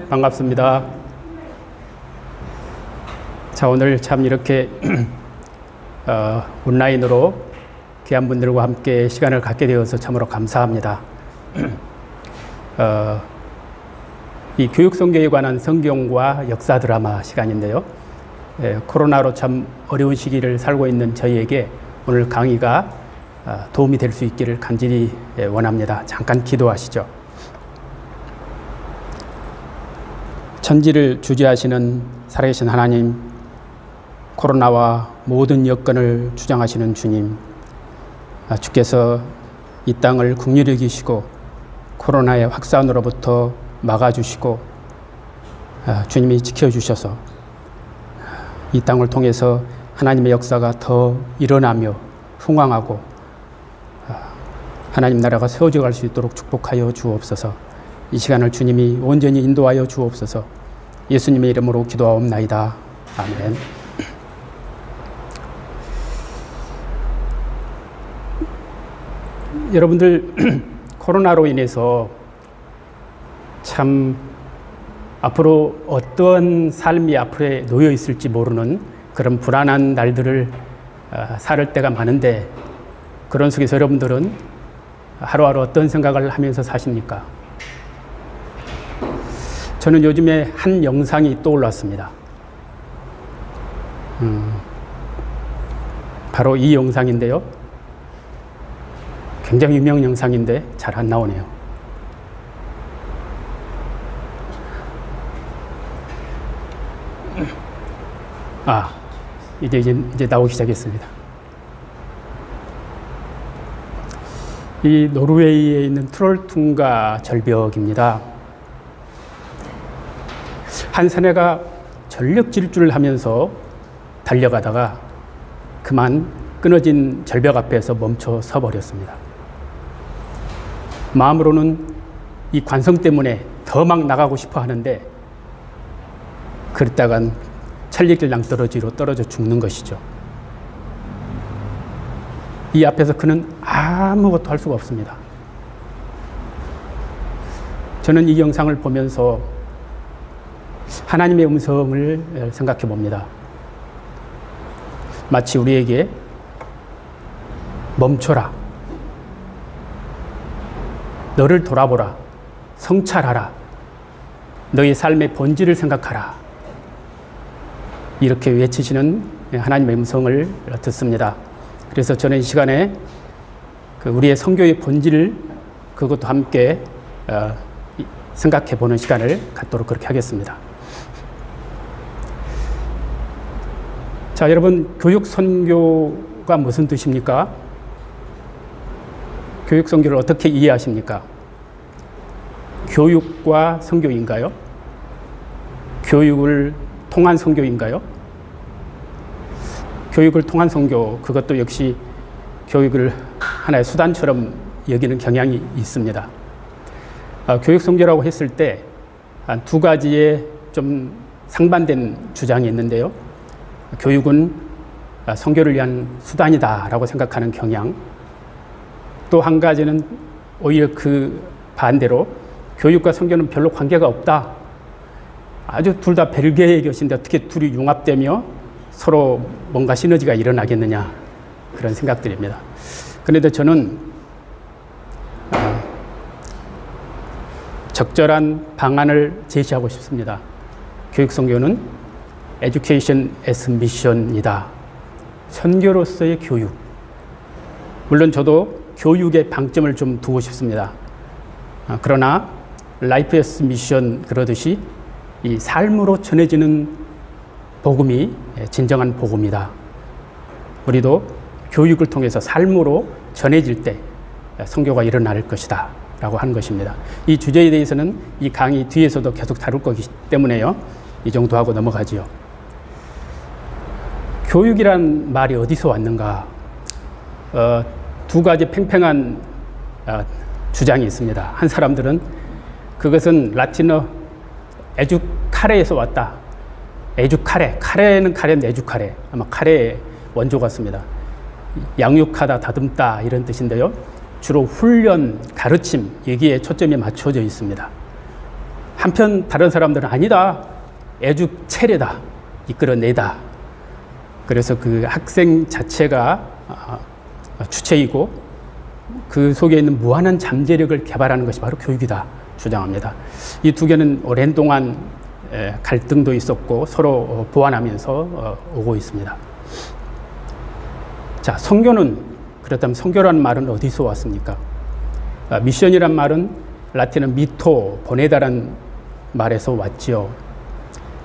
반갑습니다. 자, 오늘 참 이렇게 온라인으로 귀한 분들과 함께 시간을 갖게 되어서 참으로 감사합니다. 이 교육선교에 관한 성경과 역사 드라마 시간인데요. 코로나로 참 어려운 시기를 살고 있는 저희에게 오늘 강의가 도움이 될 수 있기를 간절히 원합니다. 잠깐 기도하시죠. 천지를 주재하시는 살아계신 하나님, 코로나와 모든 여건을 주장하시는 주님, 주께서 이 땅을 긍휼히 여기시고 코로나의 확산으로부터 막아주시고 주님이 지켜주셔서 이 땅을 통해서 하나님의 역사가 더 일어나며 흥왕하고 하나님 나라가 세워져 갈 수 있도록 축복하여 주옵소서. 이 시간을 주님이 온전히 인도하여 주옵소서. 예수님의 이름으로 기도하옵나이다. 아멘. 여러분들 코로나로 인해서 참 앞으로 어떤 삶이 앞으로 놓여 있을지 모르는 그런 불안한 날들을 살 때가 많은데, 그런 속에서 여러분들은 하루하루 어떤 생각을 하면서 사십니까? 저는 요즘에 한 영상이 떠올랐습니다. 바로 이 영상인데요. 굉장히 유명 영상인데 잘 안 나오네요. 이제 나오기 시작했습니다. 이 노르웨이에 있는 트롤퉁가 절벽입니다. 한 사내가 전력 질주를 하면서 달려가다가 그만 끊어진 절벽 앞에서 멈춰 서 버렸습니다. 마음으로는 이 관성 때문에 더 막 나가고 싶어 하는데, 그랬다간 천리길 낭떠러지로 떨어져 죽는 것이죠. 이 앞에서 그는 아무것도 할 수가 없습니다. 저는 이 영상을 보면서 하나님의 음성을 생각해 봅니다. 마치 우리에게 멈춰라, 너를 돌아보라, 성찰하라, 너의 삶의 본질을 생각하라, 이렇게 외치시는 하나님의 음성을 듣습니다. 그래서 저는 이 시간에 우리의 선교의 본질을 그것도 함께 생각해 보는 시간을 갖도록 그렇게 하겠습니다. 자, 여러분, 교육 선교가 무슨 뜻입니까? 교육 선교를 어떻게 이해하십니까? 교육과 선교인가요? 교육을 통한 선교인가요? 교육을 통한 선교, 그것도 역시 교육을 하나의 수단처럼 여기는 경향이 있습니다. 교육 선교라고 했을 때 두 가지의 좀 상반된 주장이 있는데요. 교육은 선교를 위한 수단이다라고 생각하는 경향, 또 한 가지는 오히려 그 반대로 교육과 선교는 별로 관계가 없다, 아주 둘 다 별개의 것인데 어떻게 둘이 융합되며 서로 뭔가 시너지가 일어나겠느냐, 그런 생각들입니다. 그런데 저는 적절한 방안을 제시하고 싶습니다. 교육 선교는 Education as Mission이다. 선교로서의 교육. 물론 저도 교육에 방점을 좀 두고 싶습니다. 그러나 Life as Mission 그러듯이 이 삶으로 전해지는 복음이 진정한 복음이다. 우리도 교육을 통해서 삶으로 전해질 때 선교가 일어날 것이다 라고 하는 것입니다. 이 주제에 대해서는 이 강의 뒤에서도 계속 다룰 거기 때문에요. 이 정도 하고 넘어가지요. 교육이란 말이 어디서 왔는가? 두 가지 팽팽한 주장이 있습니다. 한 사람들은 그것은 라틴어 에듀카레에서 왔다. 에듀카레, 카레는 카레인데 에듀카레, 아마 카레의 원조 같습니다. 양육하다, 다듬다 이런 뜻인데요. 주로 훈련, 가르침 여기에 초점이 맞춰져 있습니다. 한편 다른 사람들은 아니다. 애죽 체례다. 이끌어내다. 그래서 그 학생 자체가 주체이고 그 속에 있는 무한한 잠재력을 개발하는 것이 바로 교육이다 주장합니다. 이 두 개는 오랜 동안 갈등도 있었고 서로 보완하면서 오고 있습니다. 자, 선교는 그렇다면 선교라는 말은 어디서 왔습니까? 미션이란 말은 라틴어 미토, 보내다란 말에서 왔지요.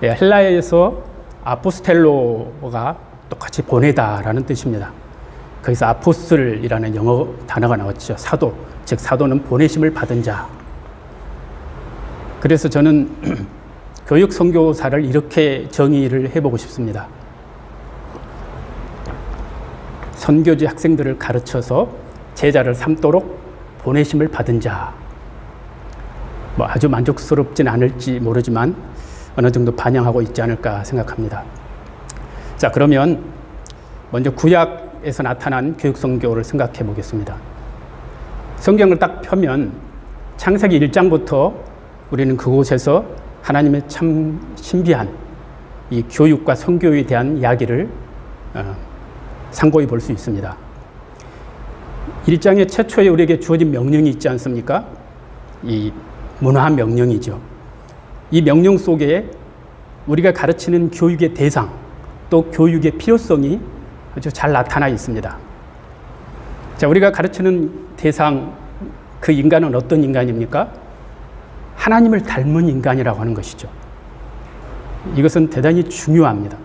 헬라어에서 아포스텔로가 똑같이 보내다라는 뜻입니다. 거기서 아포슬이라는 영어 단어가 나왔죠. 사도, 즉 사도는 보내심을 받은 자. 그래서 저는 교육 선교사를 이렇게 정의를 해보고 싶습니다. 선교지 학생들을 가르쳐서 제자를 삼도록 보내심을 받은 자. 뭐 아주 만족스럽진 않을지 모르지만 어느 정도 반영하고 있지 않을까 생각합니다. 자, 그러면 먼저 구약에서 나타난 교육 선교를 생각해 보겠습니다. 성경을 딱 펴면 창세기 1장부터 우리는 그곳에서 하나님의 참 신비한 이 교육과 선교에 대한 이야기를 상고히 볼 수 있습니다. 1장에 최초에 우리에게 주어진 명령이 있지 않습니까? 이 문화 명령이죠. 이 명령 속에 우리가 가르치는 교육의 대상, 또 교육의 필요성이 아주 잘 나타나 있습니다. 자, 우리가 가르치는 대상, 그 인간은 어떤 인간입니까? 하나님을 닮은 인간이라고 하는 것이죠. 이것은 대단히 중요합니다.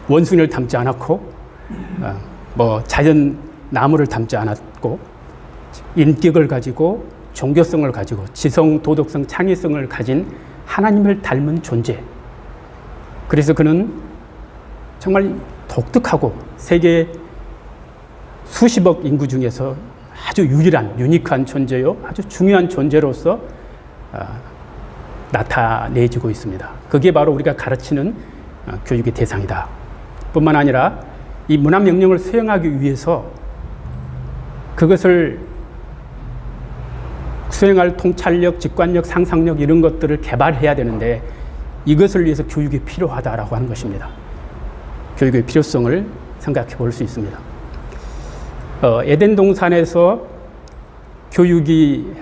원숭이를 닮지 않았고, 자연 나무를 닮지 않았고, 인격을 가지고, 종교성을 가지고, 지성, 도덕성, 창의성을 가진 하나님을 닮은 존재. 그래서 그는 정말 독특하고 세계 수십억 인구 중에서 아주 유일한, 유니크한 존재요, 아주 중요한 존재로서 나타내지고 있습니다. 그게 바로 우리가 가르치는 교육의 대상이다. 뿐만 아니라 이 문화 명령을 수행하기 위해서 그것을 수행할 통찰력, 직관력, 상상력 이런 것들을 개발해야 되는데 이것을 위해서 교육이 필요하다라고 하는 것입니다. 교육의 필요성을 생각해 볼 수 있습니다. 에덴 동산에서 교육이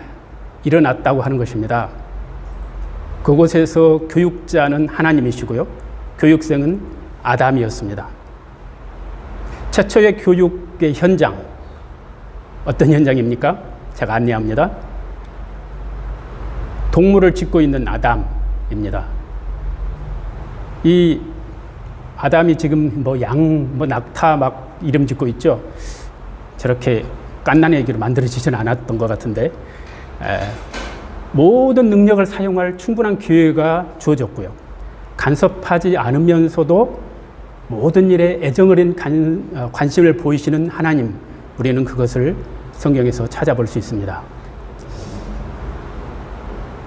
일어났다고 하는 것입니다. 그곳에서 교육자는 하나님이시고요. 교육생은 아담이었습니다. 최초의 교육의 현장, 어떤 현장입니까? 제가 안내합니다. 동물을 짓고 있는 아담입니다. 이 아담이 지금 낙타 막 이름 짓고 있죠. 저렇게 갓난아기로 만들어지지는 않았던 것 같은데 모든 능력을 사용할 충분한 기회가 주어졌고요. 간섭하지 않으면서도 모든 일에 애정어린 관심을 보이시는 하나님, 우리는 그것을 성경에서 찾아볼 수 있습니다.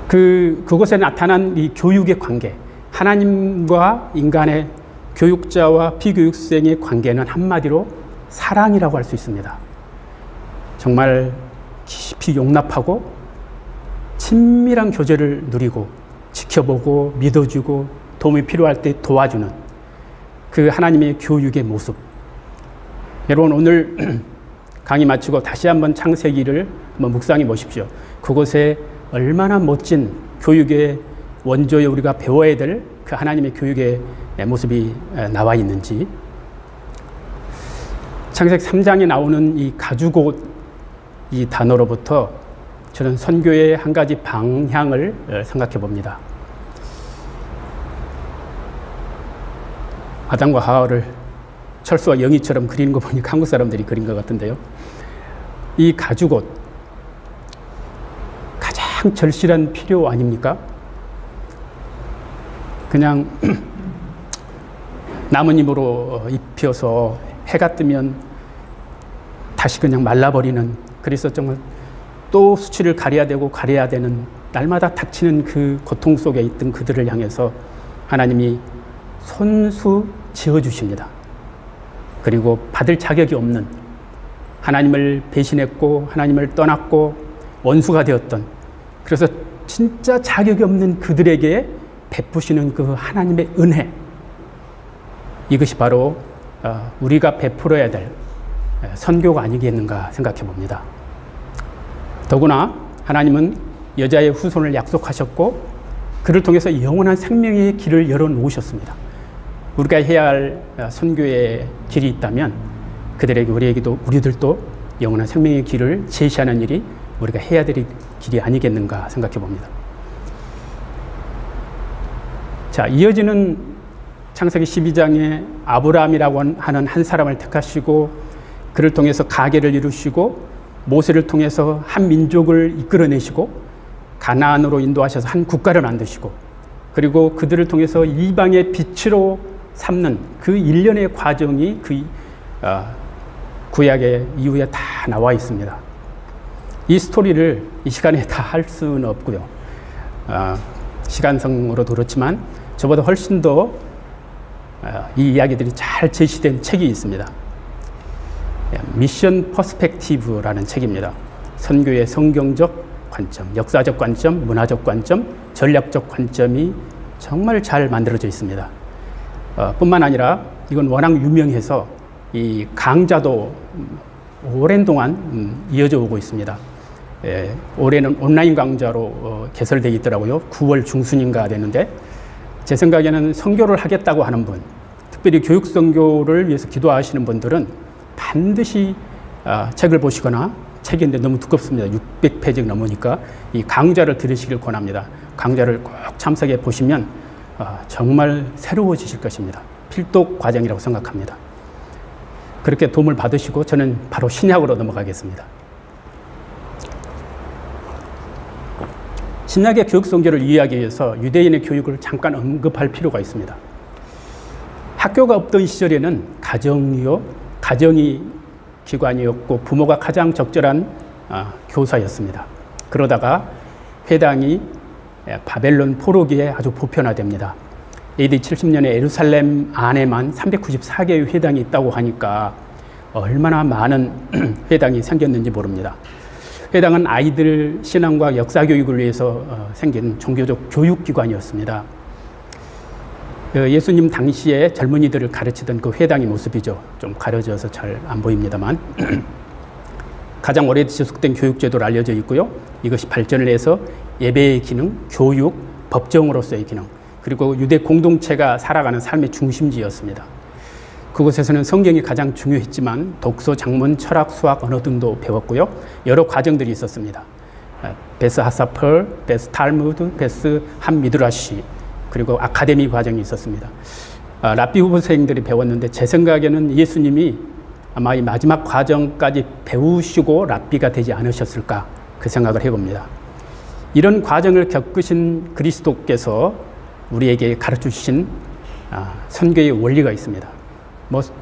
그곳에 나타난 이 교육의 관계, 하나님과 인간의 교육자와 피교육생의 관계는 한마디로 사랑이라고 할 수 있습니다. 정말 깊이 용납하고 친밀한 교제를 누리고 지켜보고 믿어주고 도움이 필요할 때 도와주는 그 하나님의 교육의 모습. 여러분 오늘 강의 마치고 다시 한번 창세기를 한번 묵상해 보십시오. 그곳에 얼마나 멋진 교육의 원조에 우리가 배워야 될 그 하나님의 교육의 모습이 나와 있는지. 창세기 3장에 나오는 이 가주곳 이 단어로부터 저는 선교의 한 가지 방향을 생각해 봅니다. 아담과 하와를 철수와 영희처럼 그리는 거 보니까 한국 사람들이 그린 것 같은데요. 이 가주곳, 가장 절실한 필요 아닙니까? 그냥 나뭇잎으로 입혀서 해가 뜨면 다시 그냥 말라버리는, 그래서 정말 또 수치를 가려야 되고 가려야 되는 날마다 닥치는 그 고통 속에 있던 그들을 향해서 하나님이 손수 지어주십니다. 그리고 받을 자격이 없는, 하나님을 배신했고 하나님을 떠났고 원수가 되었던, 그래서 진짜 자격이 없는 그들에게 베푸시는 그 하나님의 은혜, 이것이 바로 우리가 베풀어야 될 선교가 아니겠는가 생각해 봅니다. 더구나 하나님은 여자의 후손을 약속하셨고 그를 통해서 영원한 생명의 길을 열어놓으셨습니다. 우리가 해야 할 선교의 길이 있다면 그들에게 우리들도 영원한 생명의 길을 제시하는 일이 우리가 해야 될 길이 아니겠는가 생각해 봅니다. 자, 이어지는 창세기 12장에 아브라함이라고 하는 한 사람을 택하시고 그를 통해서 가계를 이루시고 모세를 통해서 한 민족을 이끌어내시고 가나안으로 인도하셔서 한 국가를 만드시고 그리고 그들을 통해서 이방의 빛으로 삼는 그 일련의 과정이 그 구약의 이후에 다 나와 있습니다. 이 스토리를 이 시간에 다 할 수는 없고요. 시간상으로도 그렇지만 저보다 훨씬 더 이 이야기들이 잘 제시된 책이 있습니다. 미션 퍼스펙티브라는 책입니다. 선교의 성경적 관점, 역사적 관점, 문화적 관점, 전략적 관점이 정말 잘 만들어져 있습니다. 뿐만 아니라 이건 워낙 유명해서 이 강좌도 오랜 동안 이어져 오고 있습니다. 올해는 온라인 강좌로 개설되어 있더라고요. 9월 중순인가 되는데 제 생각에는 선교를 하겠다고 하는 분, 특별히 교육 선교를 위해서 기도하시는 분들은 반드시 책을 보시거나, 책인데 너무 두껍습니다. 600페이지 넘으니까 이 강좌를 들으시길 권합니다. 강좌를 꼭 참석해 보시면 정말 새로워지실 것입니다. 필독 과정이라고 생각합니다. 그렇게 도움을 받으시고 저는 바로 신약으로 넘어가겠습니다. 신약의 교육 선교를 이해하기 위해서 유대인의 교육을 잠깐 언급할 필요가 있습니다. 학교가 없던 시절에는 가정이 기관이었고 부모가 가장 적절한 교사였습니다. 그러다가 회당이 바벨론 포로기에 아주 보편화됩니다. AD 70년에 예루살렘 안에만 394개의 회당이 있다고 하니까 얼마나 많은 회당이 생겼는지 모릅니다. 회당은 아이들 신앙과 역사 교육을 위해서 생긴 종교적 교육기관이었습니다. 예수님 당시에 젊은이들을 가르치던 그 회당의 모습이죠. 좀 가려져서 잘 안 보입니다만 가장 오래 지속된 교육제도로 알려져 있고요. 이것이 발전을 해서 예배의 기능, 교육, 법정으로서의 기능, 그리고 유대 공동체가 살아가는 삶의 중심지였습니다. 그곳에서는 성경이 가장 중요했지만 독서, 작문, 철학, 수학, 언어 등도 배웠고요. 여러 과정들이 있었습니다. 베스 하사펄, 베스 탈무드, 베스 한 미드라시, 그리고 아카데미 과정이 있었습니다. 랍비 후보생들이 배웠는데 제 생각에는 예수님이 아마 이 마지막 과정까지 배우시고 랍비가 되지 않으셨을까 그 생각을 해봅니다. 이런 과정을 겪으신 그리스도께서 우리에게 가르쳐 주신 선교의 원리가 있습니다.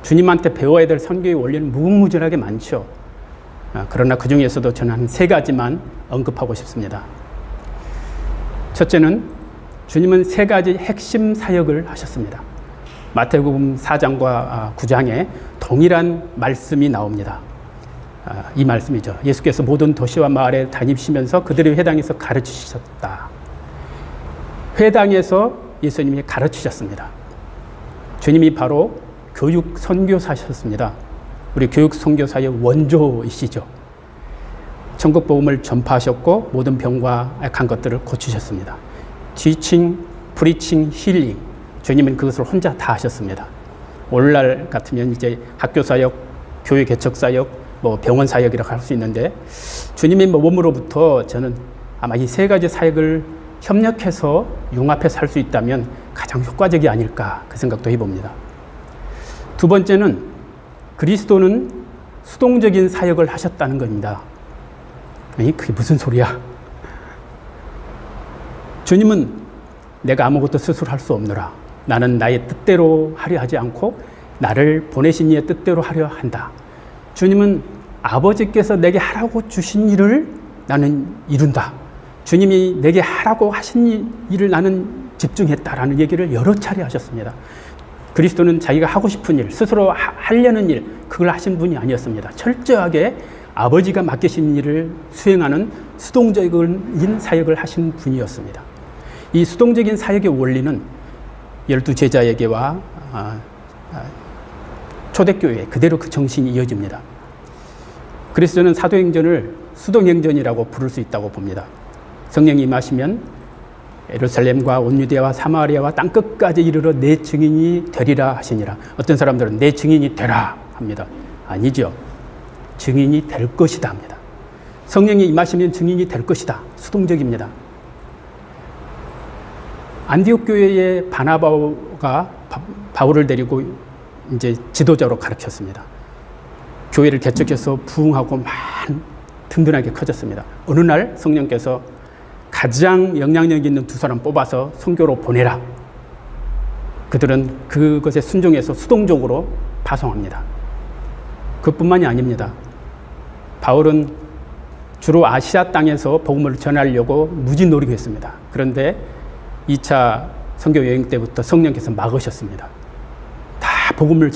주님한테 배워야 될 선교의 원리는 무궁무진하게 많죠. 그러나 그 중에서도 저는 한 3가지만 언급하고 싶습니다. 첫째는 주님은 3가지 핵심 사역을 하셨습니다. 마태복음 4장과 9장에 동일한 말씀이 나옵니다. 이 말씀이죠. 예수께서 모든 도시와 마을에 다니시면서 그들의 회당에서 가르치셨다. 회당에서 예수님이 가르치셨습니다. 주님이 바로 교육 선교사셨습니다. 우리 교육 선교사의 원조이시죠. 천국 복음을 전파하셨고 모든 병과 악한 것들을 고치셨습니다. 티칭, 프리칭, 힐링. 주님은 그것을 혼자 다 하셨습니다. 오늘날 같으면 이제 학교 사역, 교회 개척 사역, 병원 사역이라고 할 수 있는데 주님의 몸으로부터 저는 아마 이 3가지 사역을 협력해서 융합해서 할 수 있다면 가장 효과적이 아닐까 그 생각도 해봅니다. 두 번째는 그리스도는 수동적인 사역을 하셨다는 겁니다. 그게 무슨 소리야? 주님은 내가 아무것도 스스로 할 수 없노라. 나는 나의 뜻대로 하려 하지 않고 나를 보내신 이의 뜻대로 하려 한다. 주님은 아버지께서 내게 하라고 주신 일을 나는 이룬다. 주님이 내게 하라고 하신 일을 나는 집중했다라는 얘기를 여러 차례 하셨습니다. 그리스도는 자기가 하고 싶은 일, 스스로 하려는 일, 그걸 하신 분이 아니었습니다. 철저하게 아버지가 맡기신 일을 수행하는 수동적인 사역을 하신 분이었습니다. 이 수동적인 사역의 원리는 12제자에게와 초대교회 그대로 그 정신이 이어집니다. 그래서 저는 사도행전을 수동행전이라고 부를 수 있다고 봅니다. 성령이 임하시면 예루살렘과 온 유대와 사마리아와 땅끝까지 이르러 내 증인이 되리라 하시니라. 어떤 사람들은 내 증인이 되라 합니다. 아니죠. 증인이 될 것이다 합니다. 성령이 임하시면 증인이 될 것이다. 수동적입니다. 안디옥 교회의 바나바가 바울을 데리고 이제 지도자로 가르쳤습니다. 교회를 개척해서 부흥하고 든든하게 커졌습니다. 어느 날 성령께서 가장 영향력 있는 두 사람 뽑아서 선교로 보내라. 그들은 그것에 순종해서 수동적으로 파송합니다. 그뿐만이 아닙니다. 바울은 주로 아시아 땅에서 복음을 전하려고 무진노리고 했습니다. 그런데 2차 선교 여행 때부터 성령께서 막으셨습니다. 다 복음을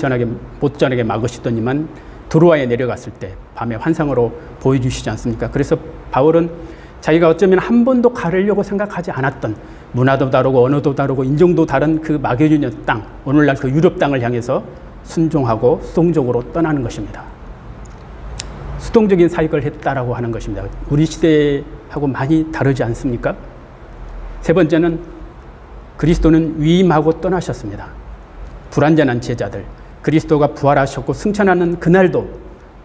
못 전하게 막으시더니만 드로아에 내려갔을 때 밤에 환상으로 보여주시지 않습니까? 그래서 바울은 자기가 어쩌면 한 번도 가려고 생각하지 않았던 문화도 다르고 언어도 다르고 인종도 다른 그 마게도니아 땅, 오늘날 그 유럽 땅을 향해서 순종하고 수동적으로 떠나는 것입니다. 수동적인 사역을 했다라고 하는 것입니다. 우리 시대하고 많이 다르지 않습니까? 세 번째는 그리스도는 위임하고 떠나셨습니다. 불완전한 제자들, 그리스도가 부활하셨고 승천하는 그날도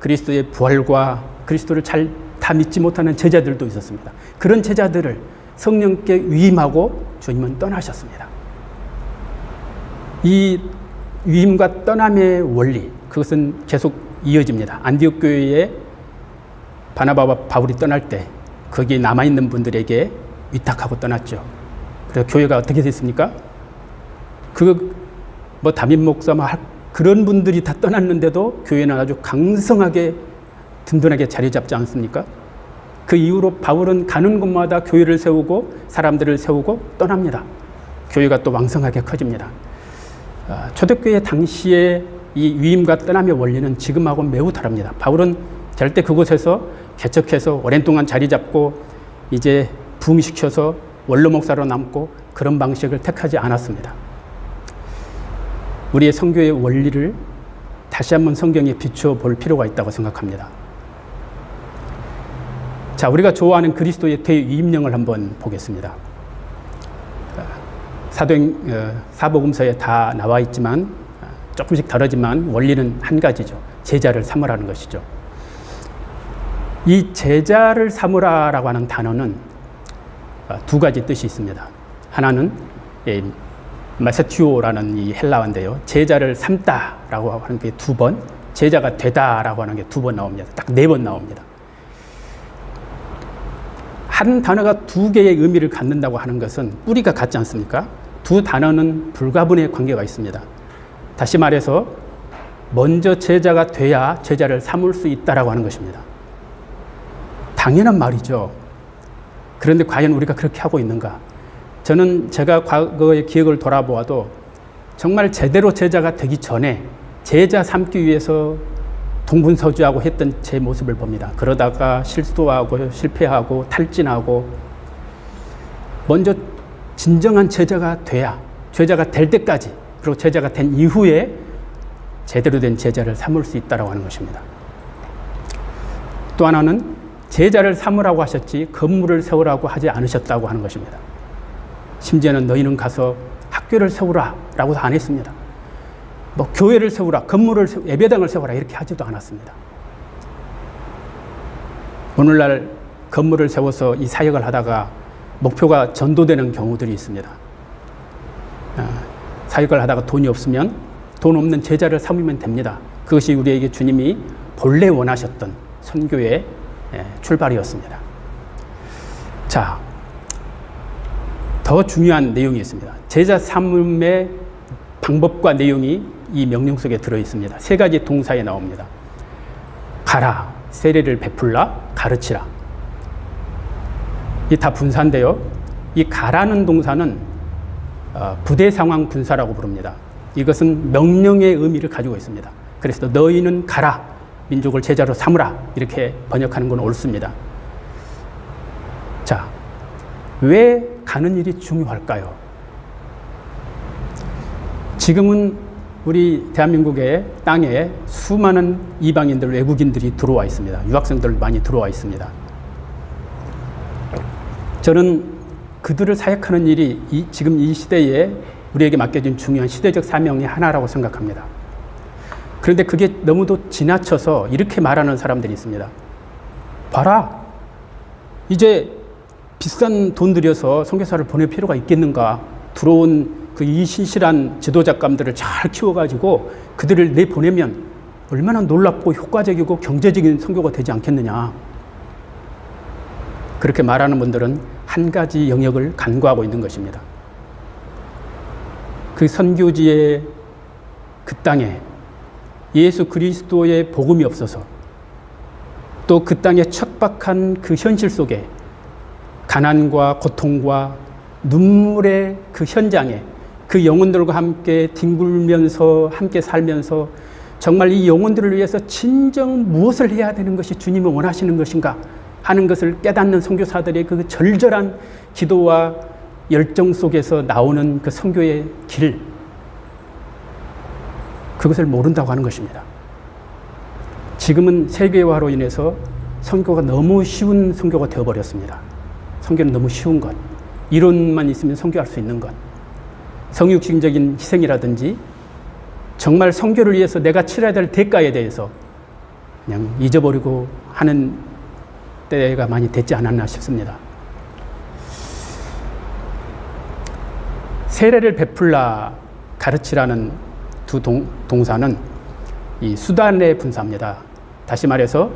그리스도의 부활과 그리스도를 잘 다 믿지 못하는 제자들도 있었습니다. 그런 제자들을 성령께 위임하고 주님은 떠나셨습니다. 이 위임과 떠남의 원리, 그것은 계속 이어집니다. 안디옥 교회에 바나바와 바울이 떠날 때 거기에 남아있는 분들에게 위탁하고 떠났죠. 그래서 교회가 어떻게 됐습니까? 담임 목사 그런 분들이 다 떠났는데도 교회는 아주 강성하게 든든하게 자리 잡지 않습니까? 그 이후로 바울은 가는 곳마다 교회를 세우고 사람들을 세우고 떠납니다. 교회가 또 왕성하게 커집니다. 초대교회 당시에 이 위임과 떠남의 원리는 지금하고 매우 다릅니다. 바울은 절대 그곳에서 개척해서 오랜 동안 자리 잡고 이제 부흥시켜서 원로 목사로 남고 그런 방식을 택하지 않았습니다. 우리의 선교의 원리를 다시 한번 성경에 비추어 볼 필요가 있다고 생각합니다. 자, 우리가 좋아하는 그리스도의 대위임령을 한번 보겠습니다. 사복음서에 다 나와 있지만 조금씩 다르지만 원리는 한 가지죠. 제자를 삼으라는 것이죠. 이 제자를 삼으라라고 하는 단어는 두 가지 뜻이 있습니다. 하나는 마세티오라는 이 헬라어인데요. 제자를 삼다라고 하는 게 두 번, 제자가 되다라고 하는 게 두 번 나옵니다. 딱 네 번 나옵니다. 한 단어가 두 개의 의미를 갖는다고 하는 것은 뿌리가 같지 않습니까? 두 단어는 불가분의 관계가 있습니다. 다시 말해서 먼저 제자가 돼야 제자를 삼을 수 있다라고 하는 것입니다. 당연한 말이죠. 그런데 과연 우리가 그렇게 하고 있는가? 저는 제가 과거의 기억을 돌아보아도 정말 제대로 제자가 되기 전에 제자 삼기 위해서 동분서주하고 했던 제 모습을 봅니다. 그러다가 실수하고 실패하고 탈진하고 먼저 진정한 제자가 돼야 제자가 될 때까지 그리고 제자가 된 이후에 제대로 된 제자를 삼을 수 있다고 하는 것입니다. 또 하나는 제자를 삼으라고 하셨지 건물을 세우라고 하지 않으셨다고 하는 것입니다. 심지어는 너희는 가서 학교를 세우라라고도 안 했습니다. 교회를 세우라, 예배당을 세우라 이렇게 하지도 않았습니다. 오늘날 건물을 세워서 이 사역을 하다가 목표가 전도되는 경우들이 있습니다. 사역을 하다가 돈이 없으면 돈 없는 제자를 삼으면 됩니다. 그것이 우리에게 주님이 본래 원하셨던 선교의 출발이었습니다. 자, 더 중요한 내용이 있습니다. 제자 삼음의 방법과 내용이 이 명령 속에 들어있습니다. 세 가지 동사에 나옵니다. 가라, 세례를 베풀라, 가르치라. 이 다 분사인데요. 이 가라는 동사는 부대 상황 분사라고 부릅니다. 이것은 명령의 의미를 가지고 있습니다. 그래서 너희는 가라. 민족을 제자로 삼으라 이렇게 번역하는 건 옳습니다. 자, 왜 가는 일이 중요할까요? 지금은 우리 대한민국의 땅에 수많은 이방인들, 외국인들이 들어와 있습니다. 유학생들 많이 들어와 있습니다. 저는 그들을 사역하는 일이 지금 이 시대에 우리에게 맡겨진 중요한 시대적 사명의 하나라고 생각합니다. 그런데 그게 너무도 지나쳐서 이렇게 말하는 사람들이 있습니다. 봐라, 이제 비싼 돈 들여서 선교사를 보낼 필요가 있겠는가? 들어온 그 이 신실한 지도자감들을 잘 키워가지고 그들을 내보내면 얼마나 놀랍고 효과적이고 경제적인 선교가 되지 않겠느냐. 그렇게 말하는 분들은 한 가지 영역을 간과하고 있는 것입니다. 그 선교지의 그 땅에 예수 그리스도의 복음이 없어서 또 그 땅의 척박한 그 현실 속에 가난과 고통과 눈물의 그 현장에 그 영혼들과 함께 뒹굴면서 함께 살면서 정말 이 영혼들을 위해서 진정 무엇을 해야 되는 것이 주님이 원하시는 것인가 하는 것을 깨닫는 선교사들의 그 절절한 기도와 열정 속에서 나오는 그 선교의 길, 그것을 모른다고 하는 것입니다. 지금은 세계화로 인해서 선교가 너무 쉬운 선교가 되어버렸습니다. 선교는 너무 쉬운 것, 이론만 있으면 선교할 수 있는 것, 성육신적인 희생이라든지 정말 선교를 위해서 내가 치러야 될 대가에 대해서 그냥 잊어버리고 하는 때가 많이 됐지 않았나 싶습니다. 세례를 베풀라, 가르치라는 두 동사는 이 수단의 분사입니다. 다시 말해서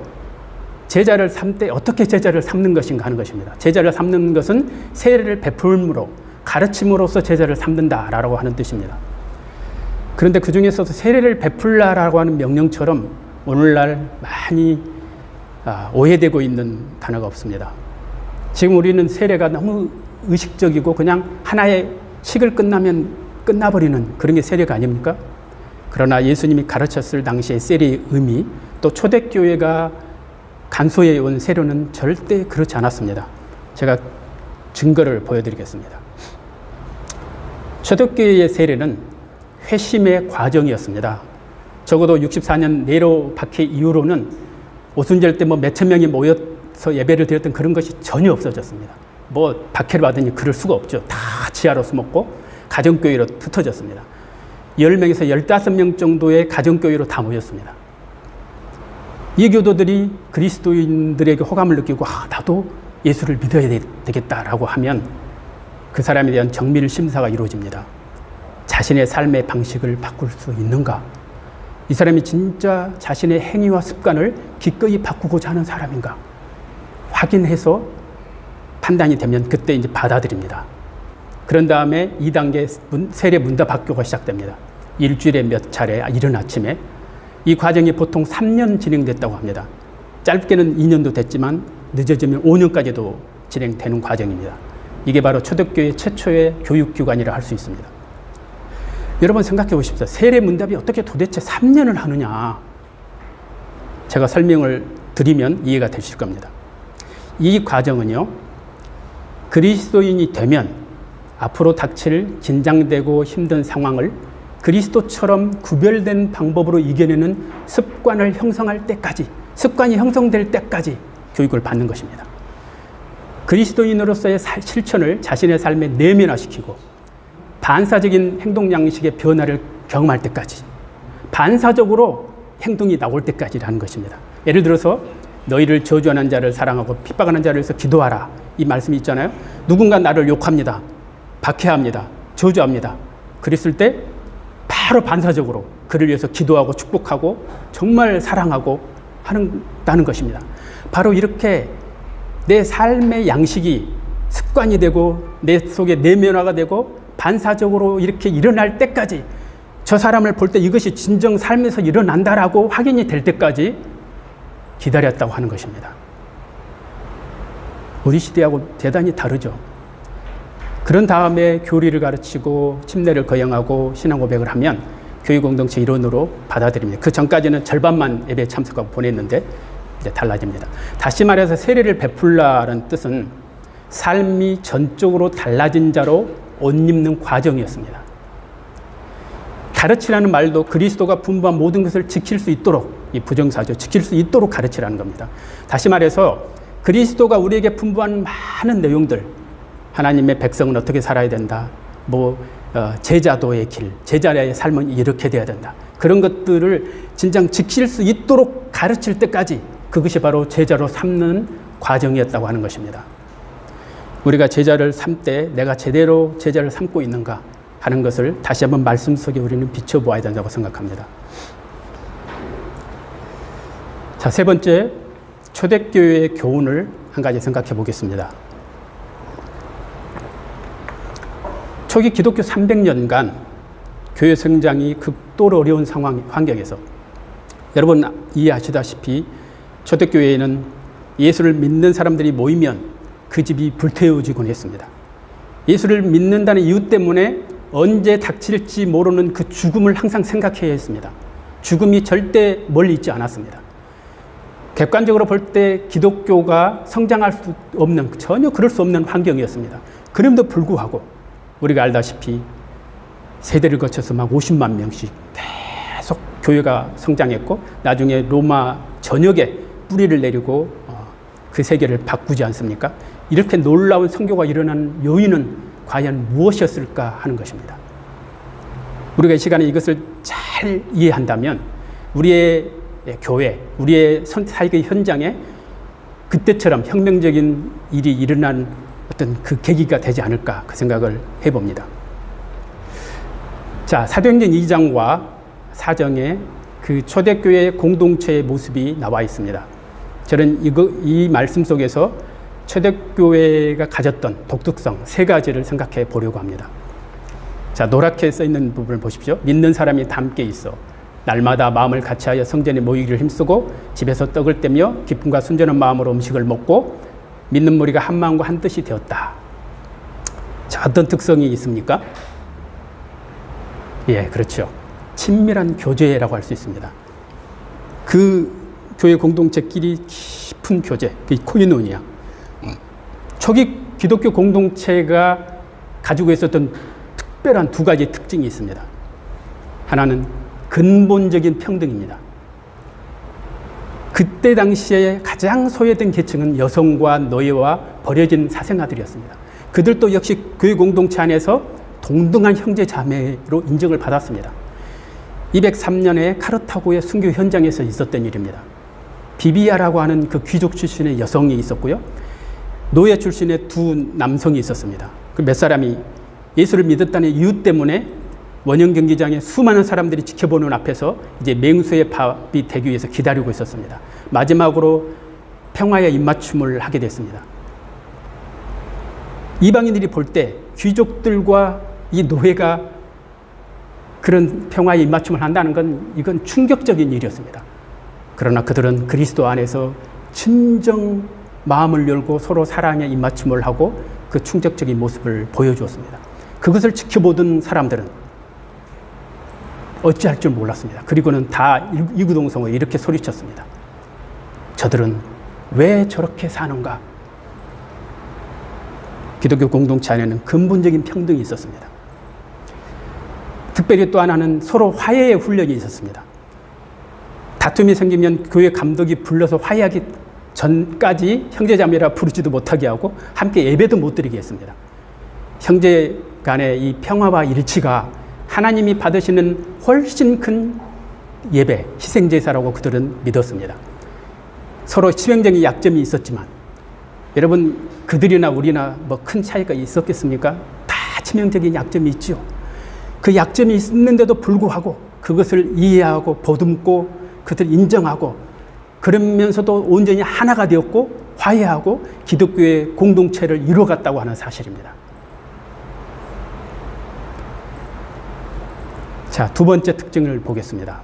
제자를 삼때 어떻게 제자를 삼는 것인가 하는 것입니다. 제자를 삼는 것은 세례를 베풀므로, 가르침으로써 제자를 삼는다라고 하는 뜻입니다. 그런데 그 중에서도 세례를 베풀라라고 하는 명령처럼 오늘날 많이 오해되고 있는 단어가 없습니다. 지금 우리는 세례가 너무 의식적이고 그냥 하나의 식을 끝나면 끝나버리는 그런 게 세례가 아닙니까? 그러나 예수님이 가르쳤을 당시의 세례의 의미, 또 초대교회가 간소해 온 세례는 절대 그렇지 않았습니다. 제가 증거를 보여드리겠습니다. 초대교회의 세례는 회심의 과정이었습니다. 적어도 64년 네로 박해 이후로는 오순절 때 몇천 명이 모여서 예배를 드렸던 그런 것이 전혀 없어졌습니다. 박해를 받으니 그럴 수가 없죠. 다 지하로 숨었고 가정교회로 흩어졌습니다. 10명에서 15명 정도의 가정교회로 다 모였습니다. 이 교도들이 그리스도인들에게 호감을 느끼고 나도 예수를 믿어야 되겠다라고 하면 그 사람에 대한 정밀 심사가 이루어집니다. 자신의 삶의 방식을 바꿀 수 있는가? 이 사람이 진짜 자신의 행위와 습관을 기꺼이 바꾸고자 하는 사람인가? 확인해서 판단이 되면 그때 이제 받아들입니다. 그런 다음에 2단계 세례 문답학교가 시작됩니다. 일주일에 몇 차례, 이른 아침에. 이 과정이 보통 3년 진행됐다고 합니다. 짧게는 2년도 됐지만 늦어지면 5년까지도 진행되는 과정입니다. 이게 바로 초대교회 최초의 교육기관이라 할 수 있습니다. 여러분 생각해 보십시오. 세례 문답이 어떻게 도대체 3년을 하느냐. 제가 설명을 드리면 이해가 되실 겁니다. 이 과정은요, 그리스도인이 되면 앞으로 닥칠 긴장되고 힘든 상황을 그리스도처럼 구별된 방법으로 이겨내는 습관을 형성할 때까지, 습관이 형성될 때까지 교육을 받는 것입니다. 그리스도인으로서의 실천을 자신의 삶에 내면화시키고 반사적인 행동 양식의 변화를 경험할 때까지, 반사적으로 행동이 나올 때까지라는 것입니다. 예를 들어서 너희를 저주하는 자를 사랑하고 핍박하는 자를 위해서 기도하라, 이 말씀이 있잖아요. 누군가 나를 욕합니다, 박해합니다, 저주합니다. 그랬을 때 바로 반사적으로 그를 위해서 기도하고 축복하고 정말 사랑하고 한다는 것입니다. 바로 이렇게 내 삶의 양식이 습관이 되고 내 속에 내면화가 되고 반사적으로 이렇게 일어날 때까지, 저 사람을 볼 때 이것이 진정 삶에서 일어난다라고 확인이 될 때까지 기다렸다고 하는 것입니다. 우리 시대하고 대단히 다르죠. 그런 다음에 교리를 가르치고 침례를 거행하고 신앙 고백을 하면 교육 공동체 일원으로 받아들입니다. 그 전까지는 절반만 예배에 참석하고 보냈는데 이제 달라집니다. 다시 말해서 세례를 베풀라는 뜻은 삶이 전적으로 달라진 자로 옷 입는 과정이었습니다. 가르치라는 말도 그리스도가 분부한 모든 것을 지킬 수 있도록, 이 부정사죠. 지킬 수 있도록 가르치라는 겁니다. 다시 말해서 그리스도가 우리에게 분부한 많은 내용들, 하나님의 백성은 어떻게 살아야 된다, 제자도의 길, 제자의 삶은 이렇게 돼야 된다, 그런 것들을 진정 지킬 수 있도록 가르칠 때까지 그것이 바로 제자로 삼는 과정이었다고 하는 것입니다. 우리가 제자를 삼때 내가 제대로 제자를 삼고 있는가 하는 것을 다시 한번 말씀 속에 우리는 비춰보아야 된다고 생각합니다. 자, 세 번째, 초대교회의 교훈을 한 가지 생각해 보겠습니다. 초기 기독교 300년간 교회 성장이 극도로 어려운 환경에서 여러분 이해하시다시피 초대교회에는 예수를 믿는 사람들이 모이면 그 집이 불태워지곤 했습니다. 예수를 믿는다는 이유 때문에 언제 닥칠지 모르는 그 죽음을 항상 생각해야 했습니다. 죽음이 절대 멀리 있지 않았습니다. 객관적으로 볼 때 기독교가 성장할 수 없는, 전혀 그럴 수 없는 환경이었습니다. 그럼에도 불구하고 우리가 알다시피 세대를 거쳐서 막 50만 명씩 계속 교회가 성장했고 나중에 로마 전역에 뿌리를 내리고 그 세계를 바꾸지 않습니까? 이렇게 놀라운 선교가 일어난 요인은 과연 무엇이었을까 하는 것입니다. 우리가 이 시간에 이것을 잘 이해한다면 우리의 교회, 우리의 사역의 현장에 그때처럼 혁명적인 일이 일어난 어떤 그 계기가 되지 않을까 그 생각을 해봅니다. 자, 사도행전 2장과 4장에 그 초대교회 공동체의 모습이 나와 있습니다. 저는 이 말씀 속에서 초대교회가 가졌던 독특성 세 가지를 생각해 보려고 합니다. 자, 노랗게 써 있는 부분을 보십시오. 믿는 사람이 다 함께 있어 날마다 마음을 같이하여 성전에 모이기를 힘쓰고 집에서 떡을 떼며 기쁨과 순전한 마음으로 음식을 먹고 믿는 무리가 한 마음과 한 뜻이 되었다. 자, 어떤 특성이 있습니까? 예, 그렇죠. 친밀한 교제라고 할 수 있습니다. 그 교회 공동체끼리 깊은 교제, 그 코이노니아. 초기 기독교 공동체가 가지고 있었던 특별한 두 가지 특징이 있습니다. 하나는 근본적인 평등입니다. 그때 당시에 가장 소외된 계층은 여성과 노예와 버려진 사생아들이었습니다. 그들도 역시 교회 공동체 안에서 동등한 형제 자매로 인정을 받았습니다. 203년에 카르타고의 순교 현장에서 있었던 일입니다. 비비아라고 하는 그 귀족 출신의 여성이 있었고요. 노예 출신의 두 남성이 있었습니다. 그 몇 사람이 예수를 믿었다는 이유 때문에 원형 경기장에 수많은 사람들이 지켜보는 앞에서 이제 맹수의 밥이 되기 위해서 기다리고 있었습니다. 마지막으로 평화의 입맞춤을 하게 됐습니다. 이방인들이 볼 때 귀족들과 이 노예가 그런 평화의 입맞춤을 한다는 건 이건 충격적인 일이었습니다. 그러나 그들은 그리스도 안에서 진정 마음을 열고 서로 사랑의 입맞춤을 하고 그 충격적인 모습을 보여주었습니다. 그것을 지켜보던 사람들은 어찌할 줄 몰랐습니다. 그리고는 다 이구동성으로 이렇게 소리쳤습니다. 저들은 왜 저렇게 사는가? 기독교 공동체 안에는 근본적인 평등이 있었습니다. 특별히 또 하나는 서로 화해의 훈련이 있었습니다. 다툼이 생기면 교회 감독이 불러서 화해하기 전까지 형제자매라 부르지도 못하게 하고 함께 예배도 못 드리게 했습니다. 형제 간의 이 평화와 일치가 하나님이 받으시는 훨씬 큰 예배, 희생제사라고 그들은 믿었습니다. 서로 치명적인 약점이 있었지만 여러분 그들이나 우리나 뭐 큰 차이가 있었겠습니까? 다 치명적인 약점이 있죠. 그 약점이 있는데도 불구하고 그것을 이해하고 보듬고 그들을 인정하고 그러면서도 온전히 하나가 되었고 화해하고 기독교의 공동체를 이루어갔다고 하는 사실입니다. 자, 두 번째 특징을 보겠습니다.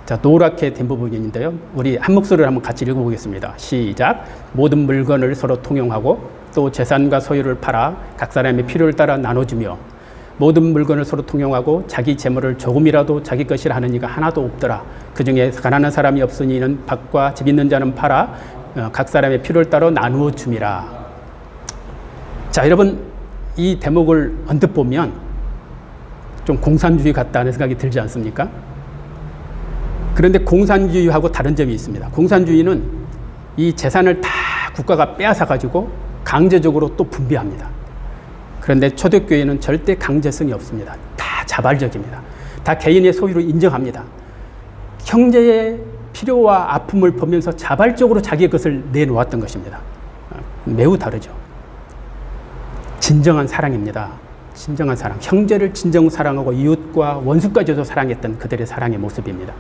자, 노랗게 된 부분인데요. 우리 한 목소리로 한번 같이 읽어보겠습니다. 시작. 모든 물건을 서로 통용하고 또 재산과 소유를 팔아 각 사람의 필요를 따라 나눠주며 모든 물건을 서로 통용하고 자기 재물을 조금이라도 자기 것이라 하는 이가 하나도 없더라. 그 중에 가난한 사람이 없으니 이는 밭과 집 있는 자는 팔아 각 사람의 필요를 따라 나누어 줌이라. 자, 여러분, 이 대목을 언뜻 보면 좀 공산주의 같다는 생각이 들지 않습니까? 그런데 공산주의하고 다른 점이 있습니다. 공산주의는 이 재산을 다 국가가 빼앗아 가지고 강제적으로 또 분배합니다. 그런데 초대교회는 절대 강제성이 없습니다. 다 자발적입니다. 다 개인의 소유를 인정합니다. 형제의 필요와 아픔을 보면서 자발적으로 자기의 것을 내놓았던 것입니다. 매우 다르죠. 진정한 사랑입니다. 진정한 사랑. 형제를 진정 사랑하고 이웃과 원수까지도 사랑했던 그들의 사랑의 모습입니다.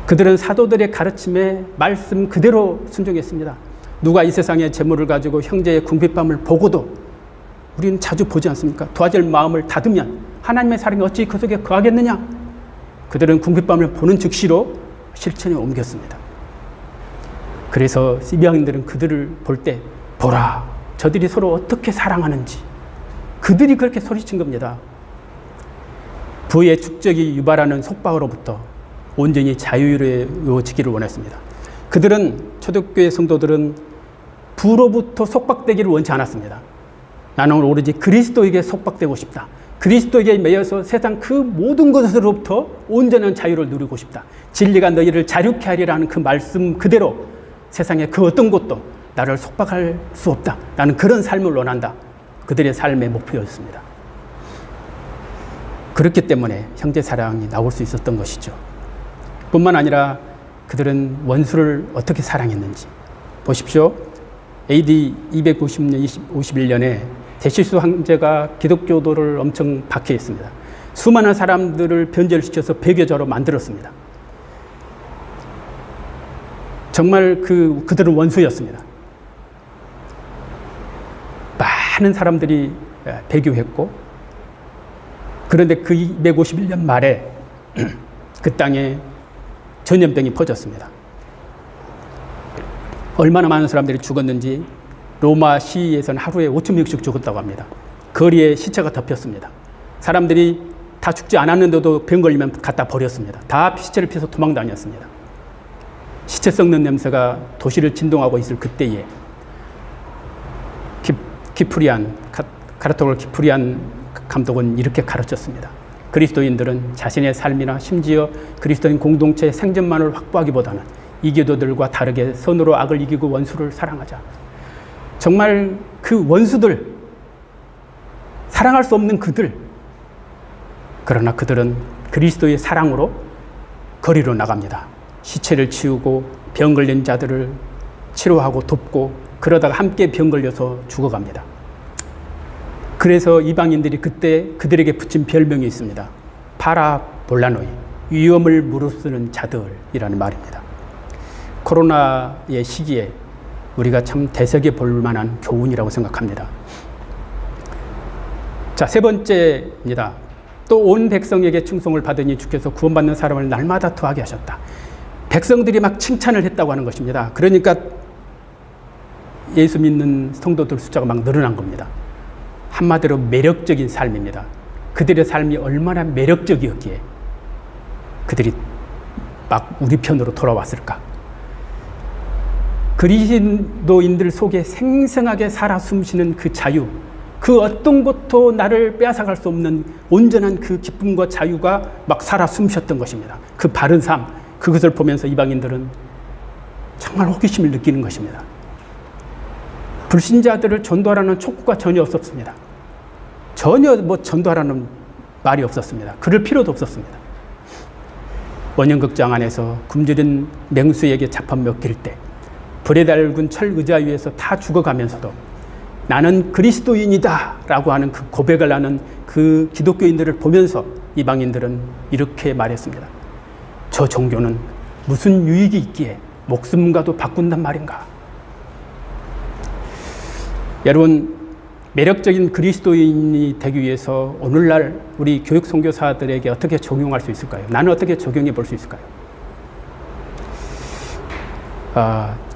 그들은 사도들의 가르침에 말씀 그대로 순종했습니다. 누가 이 세상의 재물을 가지고 형제의 궁핍함을 보고도 우리는 자주 보지 않습니까? 도와줄 마음을 닫으면 하나님의 사랑이 어찌 그 속에 거하겠느냐? 그들은 궁핍함을 보는 즉시로 실천에 옮겼습니다. 그래서 이방인들은 그들을 볼 때 보라, 저들이 서로 어떻게 사랑하는지 그들이 그렇게 소리친 겁니다. 부의 축적이 유발하는 속박으로부터 온전히 자유로워지기를 원했습니다. 그들은 초대교회 성도들은 부로부터 속박되기를 원치 않았습니다. 나는 오로지 그리스도에게 속박되고 싶다. 그리스도에게 매여서 세상 그 모든 것으로부터 온전한 자유를 누리고 싶다. 진리가 너희를 자유케 하리라 하는 그 말씀 그대로 세상의 그 어떤 것도 나를 속박할 수 없다. 나는 그런 삶을 원한다. 그들의 삶의 목표였습니다. 그렇기 때문에 형제사랑이 나올 수 있었던 것이죠. 뿐만 아니라 그들은 원수를 어떻게 사랑했는지 보십시오. AD 251년에 데시스 황제가 기독교도를 엄청 박해했습니다. 수많은 사람들을 변절시켜서 배교자로 만들었습니다. 정말 그들은 원수였습니다. 많은 사람들이 배교했고, 그런데 그 251년 말에 그 땅에 전염병이 퍼졌습니다. 얼마나 많은 사람들이 죽었는지 로마 시에서는 하루에 5,000명씩 죽었다고 합니다. 거리에 시체가 덮였습니다. 사람들이 다 죽지 않았는데도 병 걸리면 갖다 버렸습니다. 다 시체를 피해서 도망 다녔습니다. 시체 썩는 냄새가 도시를 진동하고 있을 그때에 카르토글 키프리안 감독은 이렇게 가르쳤습니다. 그리스도인들은 자신의 삶이나 심지어 그리스도인 공동체의 생존만을 확보하기보다는 이교도들과 다르게 선으로 악을 이기고 원수를 사랑하자. 정말 그 원수들, 사랑할 수 없는 그들, 그러나 그들은 그리스도의 사랑으로 거리로 나갑니다. 시체를 치우고 병 걸린 자들을 치료하고 돕고 그러다가 함께 병 걸려서 죽어갑니다. 그래서 이방인들이 그때 그들에게 붙인 별명이 있습니다. 파라볼라노이, 위험을 무릅쓰는 자들이라는 말입니다. 코로나의 시기에 우리가 참 되새겨 볼 만한 교훈이라고 생각합니다. 자, 세 번째입니다. 또 온 백성에게 충성을 받으니 주께서 구원받는 사람을 날마다 더하게 하셨다. 백성들이 막 칭찬을 했다고 하는 것입니다. 그러니까 예수 믿는 성도들 숫자가 막 늘어난 겁니다. 한마디로 매력적인 삶입니다. 그들의 삶이 얼마나 매력적이었기에 그들이 막 우리 편으로 돌아왔을까. 그리스도인들 속에 생생하게 살아 숨쉬는 그 자유, 그 어떤 것도 나를 빼앗아갈 수 없는 온전한 그 기쁨과 자유가 막 살아 숨쉬었던 것입니다. 그 바른 삶, 그것을 보면서 이방인들은 정말 호기심을 느끼는 것입니다. 불신자들을 전도하라는 촉구가 전혀 없었습니다. 전혀 전도하라는 말이 없었습니다. 그럴 필요도 없었습니다. 원형극장 안에서 굶주린 맹수에게 잡한 먹힐 때 불에 달군 철 의자 위에서 다 죽어가면서도 나는 그리스도인이다 라고 하는 그 고백을 하는 그 기독교인들을 보면서 이방인들은 이렇게 말했습니다. 저 종교는 무슨 유익이 있기에 목숨과도 바꾼단 말인가. 여러분, 매력적인 그리스도인이 되기 위해서 오늘날 우리 교육 선교사들에게 어떻게 적용할 수 있을까요? 나는 어떻게 적용해 볼 수 있을까요?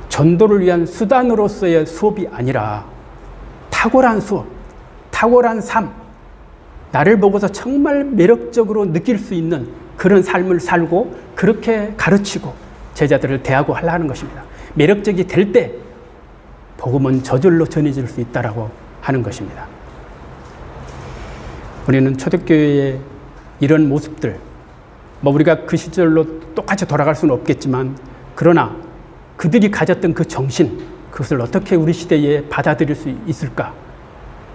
전도를 위한 수단으로서의 수업이 아니라 탁월한 수업, 탁월한 삶, 나를 보고서 정말 매력적으로 느낄 수 있는 그런 삶을 살고 그렇게 가르치고 제자들을 대하고 하려는 것입니다. 매력적이 될 때 복음은 저절로 전해질 수 있다라고 하는 것입니다. 우리는 초대교회의 이런 모습들, 우리가 그 시절로 똑같이 돌아갈 수는 없겠지만, 그러나 그들이 가졌던 그 정신, 그것을 어떻게 우리 시대에 받아들일 수 있을까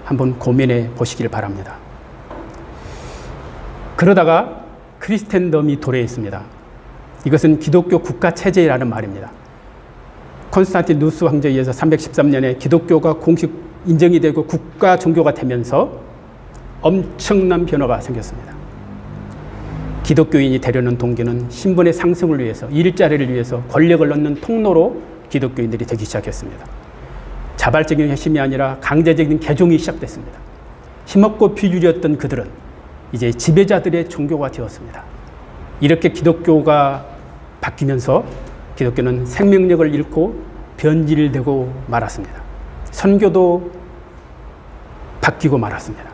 한번 고민해 보시길 바랍니다. 그러다가 크리스텐덤이 도래했습니다. 이것은 기독교 국가체제라는 말입니다. 콘스탄티누스 황제에 의해서 313년에 기독교가 공식 인정이 되고 국가 종교가 되면서 엄청난 변화가 생겼습니다. 기독교인이 되려는 동기는 신분의 상승을 위해서, 일자리를 위해서, 권력을 얻는 통로로 기독교인들이 되기 시작했습니다. 자발적인 회심이 아니라 강제적인 개종이 시작됐습니다. 힘없고 비주류였던 그들은 이제 지배자들의 종교가 되었습니다. 이렇게 기독교가 바뀌면서 기독교는 생명력을 잃고 변질되고 말았습니다. 선교도 바뀌고 말았습니다.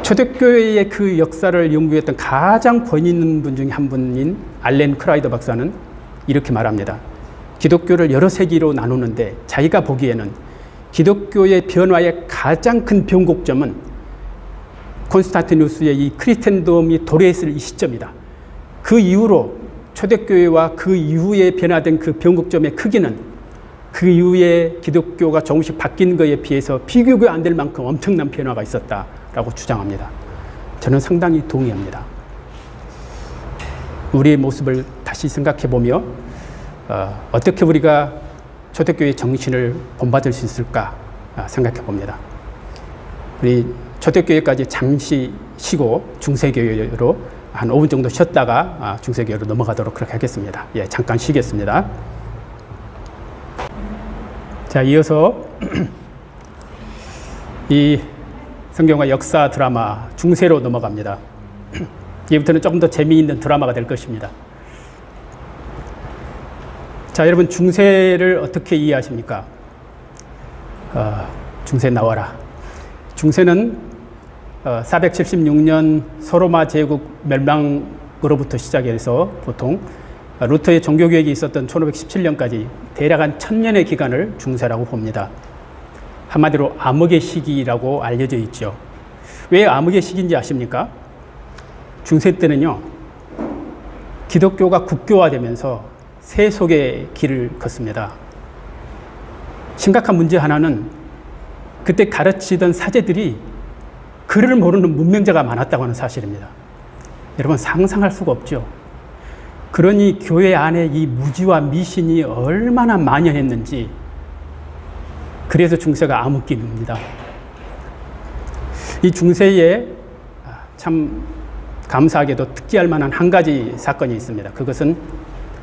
초대교회의 그 역사를 연구했던 가장 권위 있는 분 중에 한 분인 알렌 크라이더 박사는 이렇게 말합니다. 기독교를 여러 세기로 나누는데 자기가 보기에는 기독교의 변화의 가장 큰 변곡점은 콘스탄티누스의 이 크리스텐덤이 도래했을 이 시점이다. 그 이후로 초대교회와 그 이후에 변화된 그 변곡점의 크기는 그 이후에 기독교가 조금씩 바뀐 것에 비해서 비교가 안 될 만큼 엄청난 변화가 있었다라고 주장합니다. 저는 상당히 동의합니다. 우리의 모습을 다시 생각해 보며 어떻게 우리가 초대교회의 정신을 본받을 수 있을까 생각해 봅니다. 우리 초대교회까지 잠시 쉬고 중세교회로 한 5분 정도 쉬었다가 중세교회로 넘어가도록 그렇게 하겠습니다. 예, 잠깐 쉬겠습니다. 자, 이어서 이 성경과 역사 드라마 중세로 넘어갑니다. 이제부터는 조금 더 재미있는 드라마가 될 것입니다. 자, 여러분 중세를 어떻게 이해하십니까? 중세 나와라. 중세는 476년 소로마 제국 멸망으로부터 시작해서 보통 루터의 종교개혁이 있었던 1517년까지 대략 한 1000년의 기간을 중세라고 봅니다. 한마디로 암흑의 시기라고 알려져 있죠. 왜 암흑의 시기인지 아십니까? 중세 때는요, 기독교가 국교화되면서 세속의 길을 걷습니다. 심각한 문제 하나는 그때 가르치던 사제들이 글을 모르는 문맹자가 많았다고 하는 사실입니다. 여러분 상상할 수가 없죠. 그러니 교회 안에 이 무지와 미신이 얼마나 만연했는지, 그래서 중세가 암흑기입니다. 이 중세에 참 감사하게도 특기할 만한 한 가지 사건이 있습니다. 그것은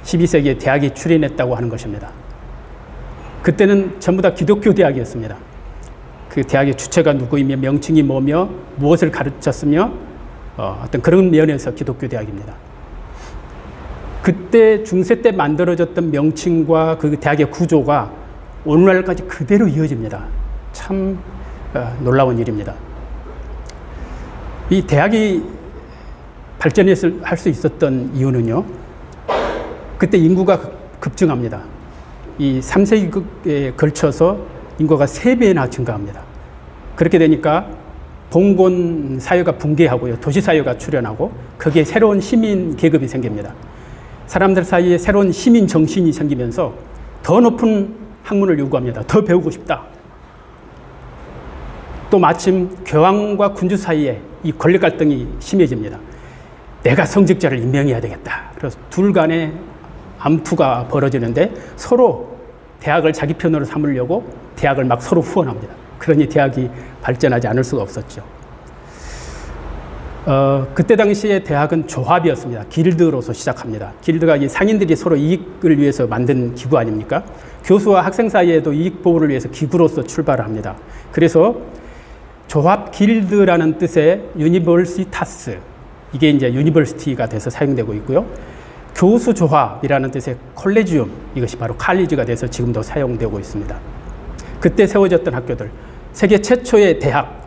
12세기에 대학이 출현했다고 하는 것입니다. 그때는 전부 다 기독교 대학이었습니다. 그 대학의 주체가 누구이며 명칭이 뭐며 무엇을 가르쳤으며 어떤 그런 면에서 기독교 대학입니다. 그때 중세 때 만들어졌던 명칭과 그 대학의 구조가 오늘날까지 그대로 이어집니다. 참 놀라운 일입니다. 이 대학이 발전할 수 있었던 이유는요, 그때 인구가 급증합니다. 이 3세기에 걸쳐서 인구가 3배나 증가합니다. 그렇게 되니까 봉건 사회가 붕괴하고요, 도시 사회가 출현하고 거기에 새로운 시민 계급이 생깁니다. 사람들 사이에 새로운 시민 정신이 생기면서 더 높은 학문을 요구합니다. 더 배우고 싶다. 또 마침 교황과 군주 사이에 이 권력 갈등이 심해집니다. 내가 성직자를 임명해야 되겠다. 그래서 둘 간에 암투가 벌어지는데 서로 대학을 자기 편으로 삼으려고 대학을 막 서로 후원합니다. 그러니 대학이 발전하지 않을 수가 없었죠. 그때 당시에 대학은 조합이었습니다. 길드로서 시작합니다. 길드가 이 상인들이 서로 이익을 위해서 만든 기구 아닙니까? 교수와 학생 사이에도 이익 보호를 위해서 기구로서 출발을 합니다. 그래서 조합 길드라는 뜻의 유니버시타스, 이게 이제 유니버시티가 돼서 사용되고 있고요. 교수 조합이라는 뜻의 콜레지움, 이것이 바로 칼리지가 돼서 지금도 사용되고 있습니다. 그때 세워졌던 학교들, 세계 최초의 대학,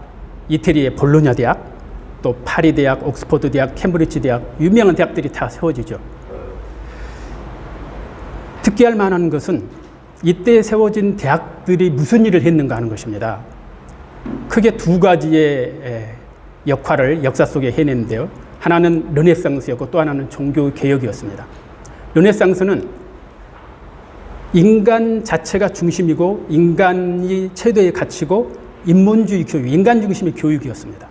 이태리의 볼로냐 대학, 또 파리 대학, 옥스퍼드 대학, 캠브리지 대학, 유명한 대학들이 다 세워지죠. 특기할 만한 것은 이때 세워진 대학들이 무슨 일을 했는가 하는 것입니다. 크게 두 가지의 역할을 역사 속에 해냈는데요. 하나는 르네상스였고 또 하나는 종교개혁이었습니다. 르네상스는 인간 자체가 중심이고 인간이 최대의 가치고 인본주의 교육, 인간 중심의 교육이었습니다.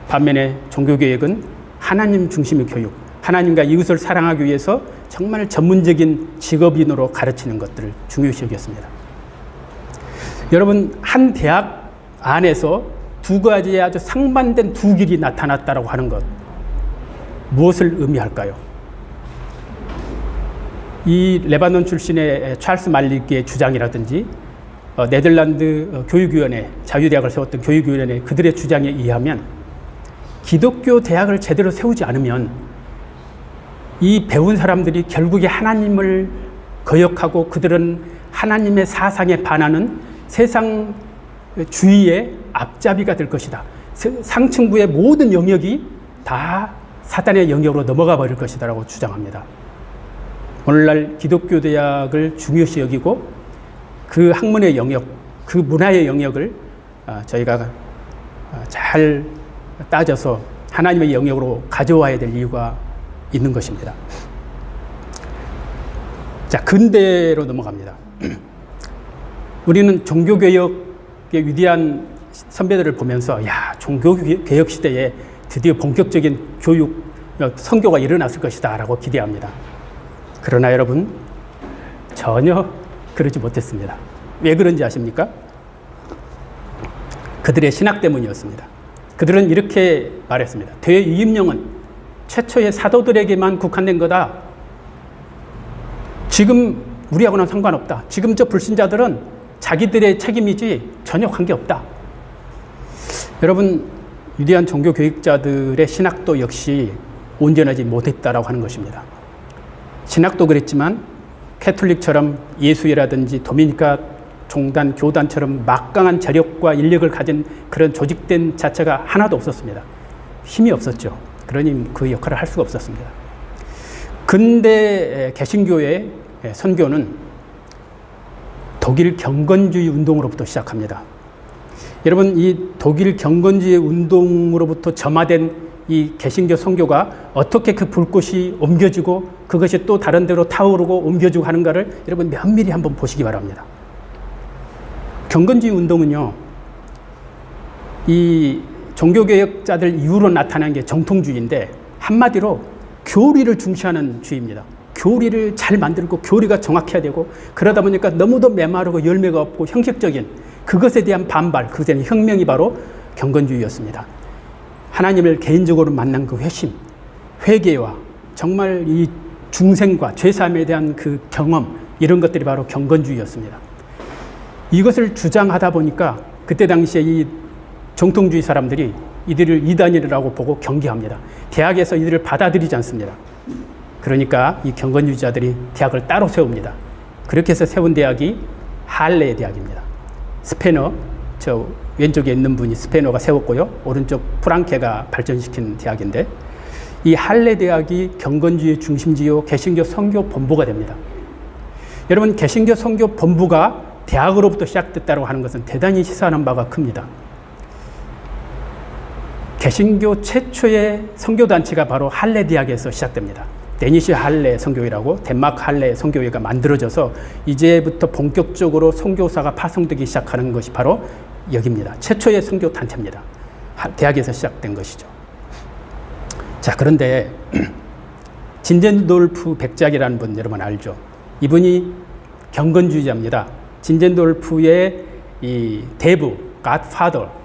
반면에 종교개혁은 하나님 중심의 교육, 하나님과 이웃을 사랑하기 위해서 정말 전문적인 직업인으로 가르치는 것들을 중요시 여겼습니다. 여러분, 한 대학 안에서 두 가지의 아주 상반된 두 길이 나타났다고 하는 것, 무엇을 의미할까요? 이 레바논 출신의 찰스 말리기의 주장이라든지 네덜란드 교육위원회, 자유대학을 세웠던 교육위원회 그들의 주장에 의하면 기독교 대학을 제대로 세우지 않으면 이 배운 사람들이 결국에 하나님을 거역하고 그들은 하나님의 사상에 반하는 세상주의의 앞잡이가 될 것이다. 상층부의 모든 영역이 다 사단의 영역으로 넘어가 버릴 것이다 라고 주장합니다. 오늘날 기독교 대학을 중요시 여기고 그 학문의 영역, 그 문화의 영역을 저희가 잘 따져서 하나님의 영역으로 가져와야 될 이유가 있는 것입니다. 자, 근대로 넘어갑니다. 우리는 종교개혁의 위대한 선배들을 보면서 야, 종교개혁 시대에 드디어 본격적인 교육, 선교가 일어났을 것이다 라고 기대합니다. 그러나 여러분, 전혀 그러지 못했습니다. 왜 그런지 아십니까? 그들의 신학 때문이었습니다. 그들은 이렇게 말했습니다. 대유임령은 최초의 사도들에게만 국한된 거다. 지금 우리하고는 상관없다. 지금 저 불신자들은 자기들의 책임이지 전혀 관계없다. 여러분, 위대한 종교 교육자들의 신학도 역시 온전하지 못했다라고 하는 것입니다. 신학도 그랬지만 캐톨릭처럼 예수회라든지 도미니카 종단, 교단처럼 막강한 재력과 인력을 가진 그런 조직된 자체가 하나도 없었습니다. 힘이 없었죠. 그러니 그 역할을 할 수가 없었습니다. 근대 개신교의 선교는 독일 경건주의 운동으로부터 시작합니다. 여러분, 이 독일 경건주의 운동으로부터 점화된 이 개신교 선교가 어떻게 그 불꽃이 옮겨지고 그것이 또 다른 데로 타오르고 옮겨지고 하는가를 여러분 면밀히 한번 보시기 바랍니다. 경건주의 운동은요, 이 종교개혁자들 이후로 나타난 게 정통주의인데 한마디로 교리를 중시하는 주의입니다. 교리를 잘 만들고 교리가 정확해야 되고 그러다 보니까 너무도 메마르고 열매가 없고 형식적인 그것에 대한 반발, 그것에 대한 혁명이 바로 경건주의였습니다. 하나님을 개인적으로 만난 그 회심, 회개와 정말 이 중생과 죄사함에 대한 그 경험, 이런 것들이 바로 경건주의였습니다. 이것을 주장하다 보니까 그때 당시에 이 정통주의 사람들이 이들을 이단이라고 보고 경계합니다. 대학에서 이들을 받아들이지 않습니다. 그러니까 이 경건주의자들이 대학을 따로 세웁니다. 그렇게 해서 세운 대학이 할레 대학입니다. 스페너, 저 왼쪽에 있는 분이 스페너가 세웠고요. 오른쪽 프랑케가 발전시킨 대학인데 이 할레 대학이 경건주의 중심지요 개신교 선교 본부가 됩니다. 여러분, 개신교 선교 본부가 대학으로부터 시작됐다고 하는 것은 대단히 시사하는 바가 큽니다. 개신교 최초의 선교단체가 바로 할레 대학에서 시작됩니다. 데니시 할레 선교회라고 덴마크 할레 선교회가 만들어져서 이제부터 본격적으로 선교사가 파송되기 시작하는 것이 바로 여기입니다. 최초의 선교단체입니다. 대학에서 시작된 것이죠. 자, 그런데 진젠돌프 백작이라는 분 여러분 알죠? 이분이 경건주의자입니다. 진젠돌프의 이 대부, 갓파더,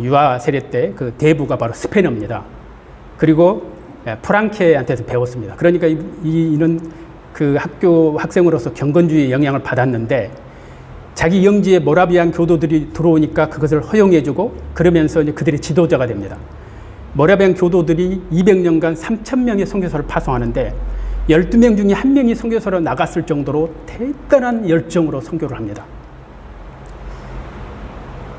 유아 세례 때 그 대부가 바로 스페너입니다. 그리고 프랑케한테서 배웠습니다. 그러니까 이는 그 학교 학생으로서 경건주의의 영향을 받았는데 자기 영지에 모라비안 교도들이 들어오니까 그것을 허용해주고 그러면서 이제 그들이 지도자가 됩니다. 모라비안 교도들이 200년간 3,000명의 선교사를 파송하는데 12명 중에 1명이 선교사로 나갔을 정도로 대단한 열정으로 선교를 합니다.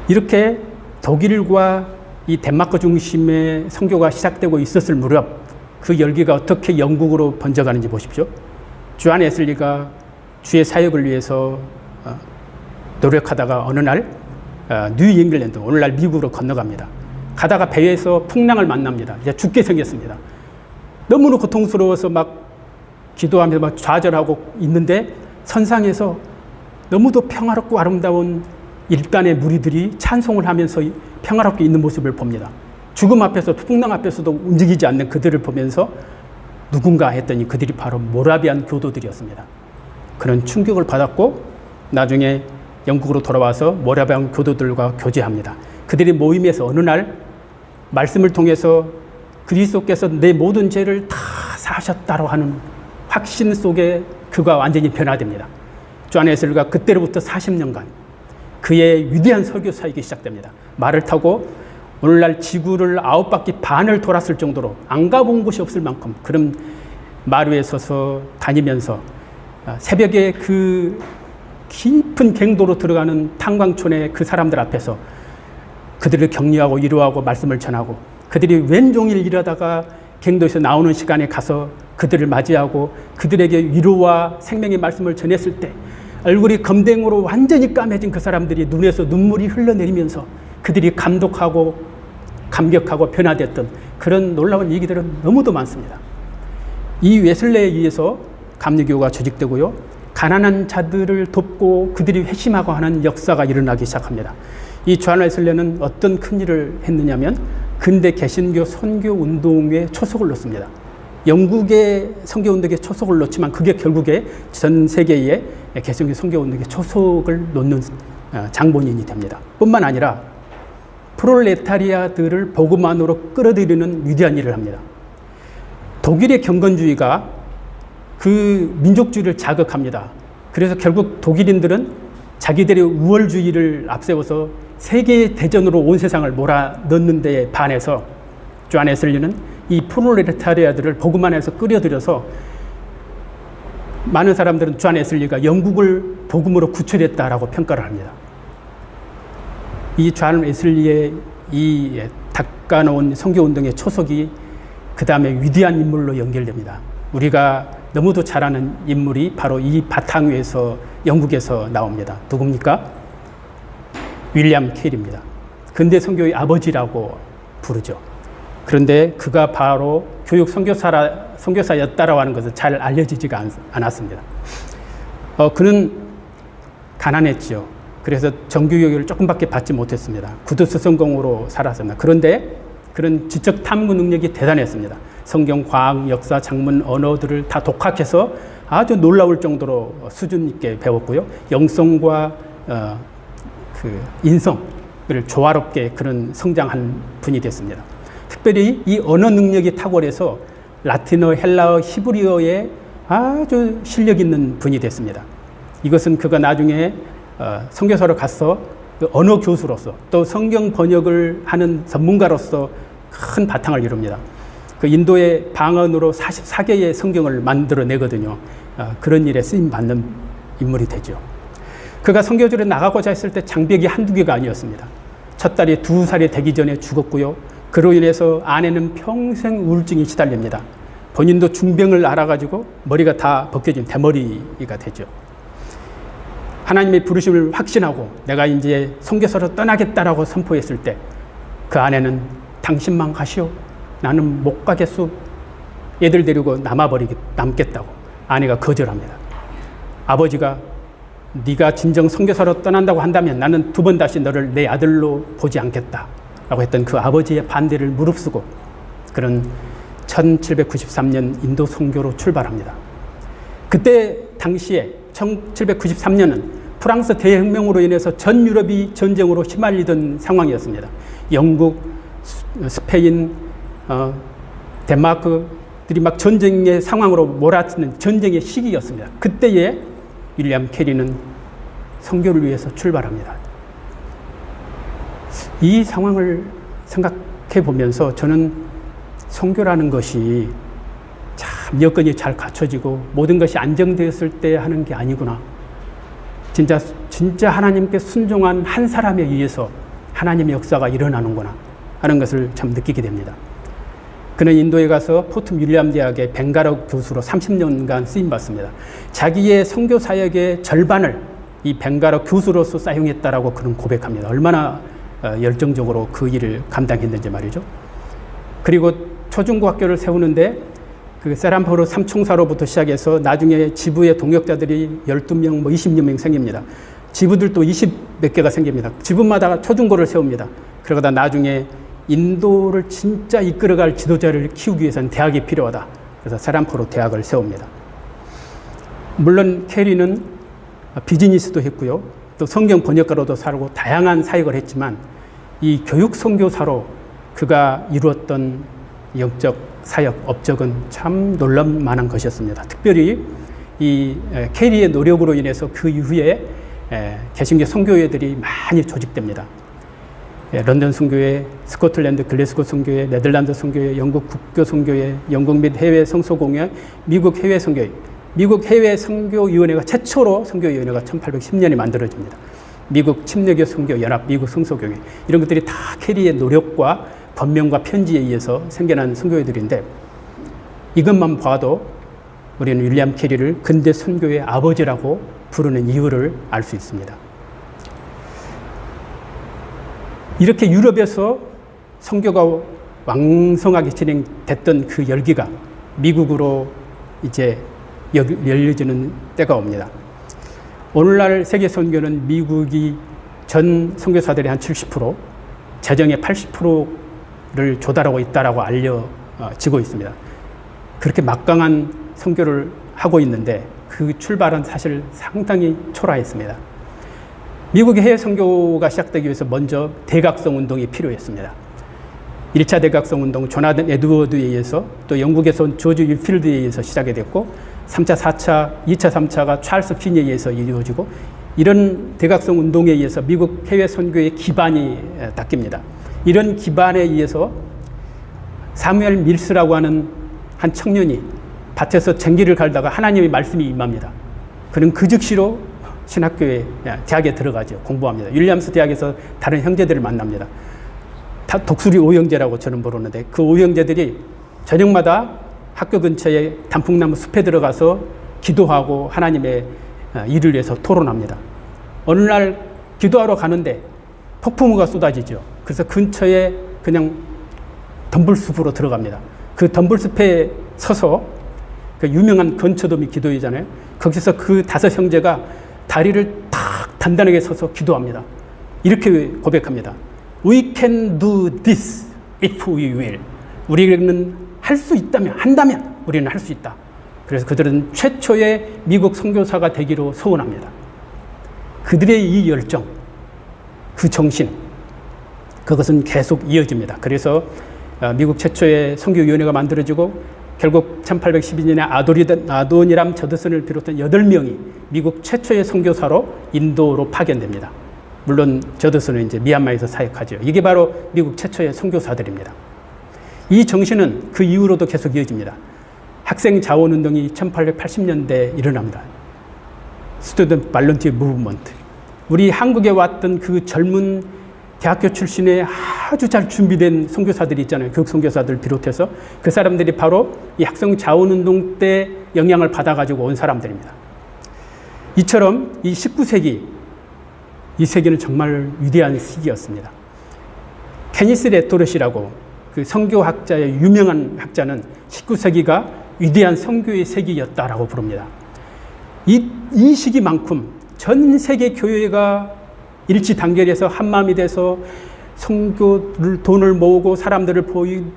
이렇게 독일과 이 덴마크 중심의 선교가 시작되고 있었을 무렵 그 열기가 어떻게 영국으로 번져가는지 보십시오. 주한 웨슬리가 주의 사역을 위해서 노력하다가 어느 날 뉴 잉글랜드, 오늘날 미국으로 건너갑니다. 가다가 배에서 풍랑을 만납니다. 이제 죽게 생겼습니다. 너무나 고통스러워서 막 기도하면서 막 좌절하고 있는데 선상에서 너무도 평화롭고 아름다운 일간의 무리들이 찬송을 하면서 평화롭게 있는 모습을 봅니다. 죽음 앞에서, 풍랑 앞에서도 움직이지 않는 그들을 보면서 누군가 했더니 그들이 바로 모라비안 교도들이었습니다. 그런 충격을 받았고 나중에 영국으로 돌아와서 모라비안 교도들과 교제합니다. 그들이 모임에서 어느 날 말씀을 통해서 그리스도께서 내 모든 죄를 다 사하셨다고 하는 확신 속에 그가 완전히 변화됩니다. 주한 웨슬리가 그때로부터 40년간 그의 위대한 설교 사역이 시작됩니다. 말을 타고 오늘날 지구를 9바퀴 반을 돌았을 정도로 안 가본 곳이 없을 만큼 그런 말 위에 서서 다니면서 새벽에 그 깊은 갱도로 들어가는 탄광촌의 그 사람들 앞에서 그들을 격려하고 위로하고 말씀을 전하고 그들이 왼종일 일하다가 갱도에서 나오는 시간에 가서 그들을 맞이하고 그들에게 위로와 생명의 말씀을 전했을 때 얼굴이 검댕으로 완전히 까매진 그 사람들이 눈에서 눈물이 흘러내리면서 그들이 감독하고 감격하고 변화됐던 그런 놀라운 얘기들은 너무도 많습니다. 이 웨슬리에 의해서 감리교가 조직되고요. 가난한 자들을 돕고 그들이 회심하고 하는 역사가 일어나기 시작합니다. 이 주한 웨슬리는 어떤 큰 일을 했느냐면 근대 개신교 선교 운동에 초석을 놓습니다. 영국의 선교 운동에 초석을 놓지만 그게 결국에 전 세계의 개신교 선교 운동에 초석을 놓는 장본인이 됩니다. 뿐만 아니라 프롤레타리아들을 복음 안으로 끌어들이는 위대한 일을 합니다. 독일의 경건주의가 그 민족주의를 자극합니다. 그래서 결국 독일인들은 자기들의 우월주의를 앞세워서 세계 대전으로 온 세상을 몰아넣는 데에 반해서 주한 웨슬리는 이 프롤레타리아들을 복음 안에서 끌어들여서 많은 사람들은 주한 웨슬리가 영국을 복음으로 구출했다라고 평가를 합니다. 이 주한 웨슬리의 이 닦아놓은 선교운동의 초석이 그 다음에 위대한 인물로 연결됩니다. 우리가 너무도 잘 아는 인물이 바로 이 바탕 위에서 영국에서 나옵니다. 누굽니까? 윌리엄 캐리입니다. 근대 선교의 아버지라고 부르죠. 그런데 그가 바로 교육 선교사였다라고 하는 것은 잘 알려지지가 않았습니다. 그는 가난했죠. 그래서 정규교육을 조금밖에 받지 못했습니다. 구두스성공으로 살았습니다. 그런데 그런 지적 탐구 능력이 대단했습니다. 성경, 과학, 역사, 작문, 언어들을 다 독학해서 아주 놀라울 정도로 수준 있게 배웠고요. 영성과 그 인성을 조화롭게 그런 성장한 분이 됐습니다. 특별히 이 언어 능력이 탁월해서 라틴어, 헬라어, 히브리어에 아주 실력 있는 분이 됐습니다. 이것은 그가 나중에 선교사로 가서 그 언어 교수로서 또 성경 번역을 하는 전문가로서 큰 바탕을 이룹니다. 그 인도의 방언으로 44개의 성경을 만들어내거든요. 그런 일에 쓰임받는 인물이 되죠. 그가 선교지로 나가고자 했을 때 장벽이 한두 개가 아니었습니다. 첫 딸이 2살이 되기 전에 죽었고요. 그로 인해서 아내는 평생 우울증이 시달립니다. 본인도 중병을 앓아가지고 머리가 다 벗겨진 대머리가 되죠. 하나님의 부르심을 확신하고 내가 이제 선교사로 떠나겠다라고 선포했을 때 그 아내는 당신만 가시오. 나는 못 가겠소. 애들 데리고 남겠다고 아내가 거절합니다. 아버지가 네가 진정 선교사로 떠난다고 한다면 나는 2번 다시 너를 내 아들로 보지 않겠다라고 했던 그 아버지의 반대를 무릅쓰고 그런 1793년 인도 선교로 출발합니다. 그때 당시에 1793년은 프랑스 대혁명으로 인해서 전 유럽이 전쟁으로 휘말리던 상황이었습니다. 영국, 스페인, 덴마크들이 막 전쟁의 상황으로 몰아치는 전쟁의 시기였습니다. 그때에 윌리엄 캐리는 선교를 위해서 출발합니다. 이 상황을 생각해 보면서 저는 선교라는 것이 참 여건이 잘 갖춰지고 모든 것이 안정되었을 때 하는 게 아니구나. 진짜 하나님께 순종한 한 사람에 의해서 하나님의 역사가 일어나는구나. 하는 것을 참 느끼게 됩니다. 그는 인도에 가서 포트 윌리엄 대학의 벵가라 교수로 30년간 쓰임받습니다. 자기의 선교 사역의 절반을 이 벵가라 교수로서 사용했다라고 그는 고백합니다. 얼마나 열정적으로 그 일을 감당했는지 말이죠. 그리고 초중고학교를 세우는데 그 세란포르 삼총사로부터 시작해서 나중에 지부의 동역자들이 12명, 20여 명 생깁니다. 지부들도 20몇 개가 생깁니다. 지부마다 초중고를 세웁니다. 그러다 나중에 인도를 진짜 이끌어갈 지도자를 키우기 위해서는 대학이 필요하다. 그래서 세란포르 대학을 세웁니다. 물론 캐리는 비즈니스도 했고요. 또 성경 번역가로도 살고 다양한 사역을 했지만 이 교육 선교사로 그가 이루었던 영적 사역 업적은 참 놀랄만한 것이었습니다. 특별히 이 캐리의 노력으로 인해서 그 이후에 개신교 선교회들이 많이 조직됩니다. 런던 선교회, 스코틀랜드 글래스고 선교회, 네덜란드 선교회, 영국 국교 선교회, 영국 및 해외 성소공회, 미국 해외 선교회, 미국 해외 선교위원회가 최초로 선교위원회가 1810년에 만들어집니다. 미국 침례교 선교 연합, 미국 성소교회 이런 것들이 다 캐리의 노력과 번명과 편지에 의해서 생겨난 선교회들인데 이것만 봐도 우리는 윌리엄 캐리를 근대 선교의 아버지라고 부르는 이유를 알 수 있습니다. 이렇게 유럽에서 선교가 왕성하게 진행됐던 그 열기가 미국으로 이제 열려지는 때가 옵니다. 오늘날 세계 선교는 미국이 전 선교사들의 한 70%, 재정의 80%를 조달하고 있다라고 알려지고 있습니다. 그렇게 막강한 선교를 하고 있는데 그 출발은 사실 상당히 초라했습니다. 미국의 해외 선교가 시작되기 위해서 먼저 대각성 운동이 필요했습니다. 1차 대각성 운동 조나단 에드워드에 의해서 또 영국에서 온 조지 윌필드에 의해서 시작이 됐고 3차, 4차, 2차, 3차가 찰스 핀에 의해서 이루어지고 이런 대각성 운동에 의해서 미국 해외 선교의 기반이 닦입니다. 이런 기반에 의해서 사무엘 밀스라고 하는 한 청년이 밭에서 쟁기를 갈다가 하나님의 말씀이 임합니다. 그는 그 즉시로 신학교에 대학에 들어가죠. 공부합니다. 윌리엄스 대학에서 다른 형제들을 만납니다. 다 독수리 오형제라고 저는 부르는데 그 오형제들이 저녁마다 학교 근처에 단풍나무 숲에 들어가서 기도하고 하나님의 일을 위해서 토론합니다. 어느 날 기도하러 가는데 폭풍우가 쏟아지죠. 그래서 근처에 그냥 덤불숲으로 들어갑니다. 그 덤불숲에 서서 그 유명한 건초도미 기도회잖아요. 거기서 그 5 형제가 다리를 탁 단단하게 서서 기도합니다. 이렇게 고백합니다. We can do this if we will. 우리는 할 수 있다면, 한다면 우리는 할 수 있다. 그래서 그들은 최초의 미국 선교사가 되기로 소원합니다. 그들의 이 열정, 그 정신, 그것은 계속 이어집니다. 그래서 미국 최초의 선교위원회가 만들어지고 결국 1812년에 아도니람 저드슨을 비롯한 8명이 미국 최초의 선교사로 인도로 파견됩니다. 물론 저드슨은 이제 미얀마에서 사역하죠. 이게 바로 미국 최초의 선교사들입니다. 이 정신은 그 이후로도 계속 이어집니다. 학생 자원운동이 1880년대에 일어납니다. 스튜던트 발런티어 무브먼트. 우리 한국에 왔던 그 젊은 대학교 출신의 아주 잘 준비된 선교사들이 있잖아요. 교육 선교사들 비롯해서 그 사람들이 바로 이 학생 자원운동 때 영향을 받아가지고 온 사람들입니다. 이처럼 이 19세기, 이 세기는 정말 위대한 시기였습니다. 케니스 레토렛이라고 그 선교학자의 유명한 학자는 19세기가 위대한 선교의 세기였다라고 부릅니다. 이 시기만큼 전 세계 교회가 일치단결해서 한마음이 돼서 선교를 돈을 모으고 사람들을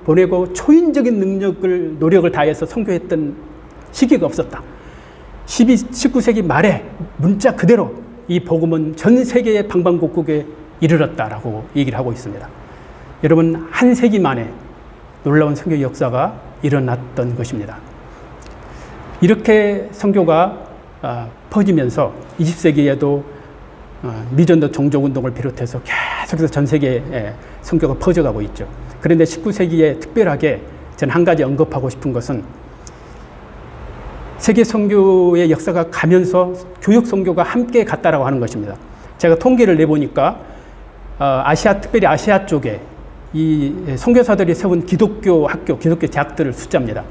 보내고 초인적인 노력을 다해서 선교했던 시기가 없었다. 19세기 말에 문자 그대로 이 복음은 전 세계의 방방곡곡에 이르렀다라고 얘기를 하고 있습니다. 여러분, 한 세기 만에 놀라운 선교 역사가 일어났던 것입니다. 이렇게 선교가 퍼지면서 20세기에도 미전도 종족운동을 비롯해서 계속해서 전 세계에 선교가 퍼져가고 있죠. 그런데 19세기에 특별하게 저는 한 가지 언급하고 싶은 것은 세계 선교의 역사가 가면서 교육 선교가 함께 갔다라고 하는 것입니다. 제가 통계를 내보니까 특별히 아시아 쪽에 이 선교사들이 세운 기독교 학교, 기독교 대학들을 숫자입니다.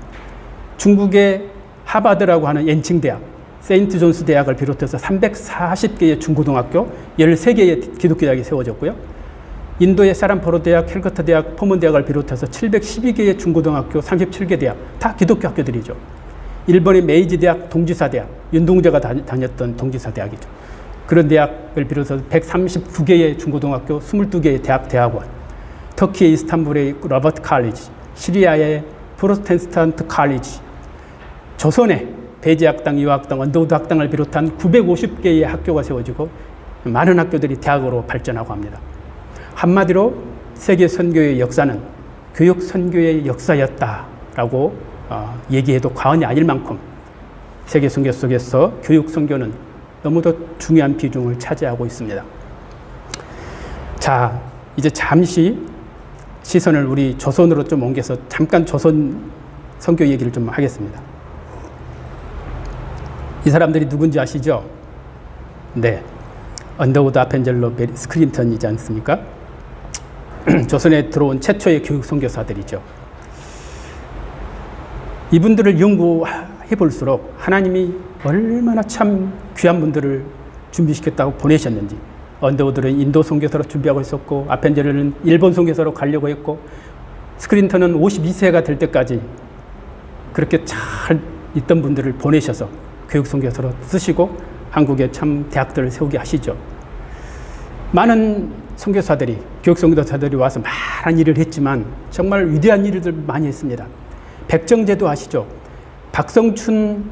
중국의 하버드라고 하는 엔칭 대학, 세인트 존스 대학을 비롯해서 340개의 중고등학교, 13개의 기독교 대학이 세워졌고요. 인도의 사람포로 대학, 캘커타 대학, 포먼 대학을 비롯해서 712개의 중고등학교, 37개 대학, 다 기독교 학교들이죠. 일본의 메이지 대학, 동지사 대학, 윤동주가 다녔던 동지사 대학이죠. 그런 대학을 비롯해서 139개의 중고등학교, 22개의 대학원, 터키의 이스탄불의 로버트 칼리지, 시리아의 프로테스탄트 칼리지, 조선의 배지학당, 유학당, 언더우드 학당을 비롯한 950개의 학교가 세워지고 많은 학교들이 대학으로 발전하고 합니다. 한마디로 세계 선교의 역사는 교육 선교의 역사였다라고 얘기해도 과언이 아닐 만큼 세계 선교 속에서 교육 선교는 너무도 중요한 비중을 차지하고 있습니다. 자, 이제 잠시 시선을 우리 조선으로 좀 옮겨서 잠깐 조선 선교 얘기를 좀 하겠습니다. 이 사람들이 누군지 아시죠? 네, 언더우드, 아펜젤로, 스크린턴이지 않습니까? 조선에 들어온 최초의 교육 선교사들이죠. 이분들을 연구해 볼수록 하나님이 얼마나 참 귀한 분들을 준비시켰다고 보내셨는지. 언더우드는 인도 선교사로 준비하고 있었고, 아펜젤로는 일본 선교사로 가려고 했고, 스크린턴은 52세가 될 때까지 그렇게 잘 있던 분들을 보내셔서 교육 선교사로 쓰시고 한국에 참 대학들을 세우게 하시죠. 많은 선교사들이, 교육 선교사들이 와서 많은 일을 했지만 정말 위대한 일들 많이 했습니다. 백정제도 아시죠? 박성춘은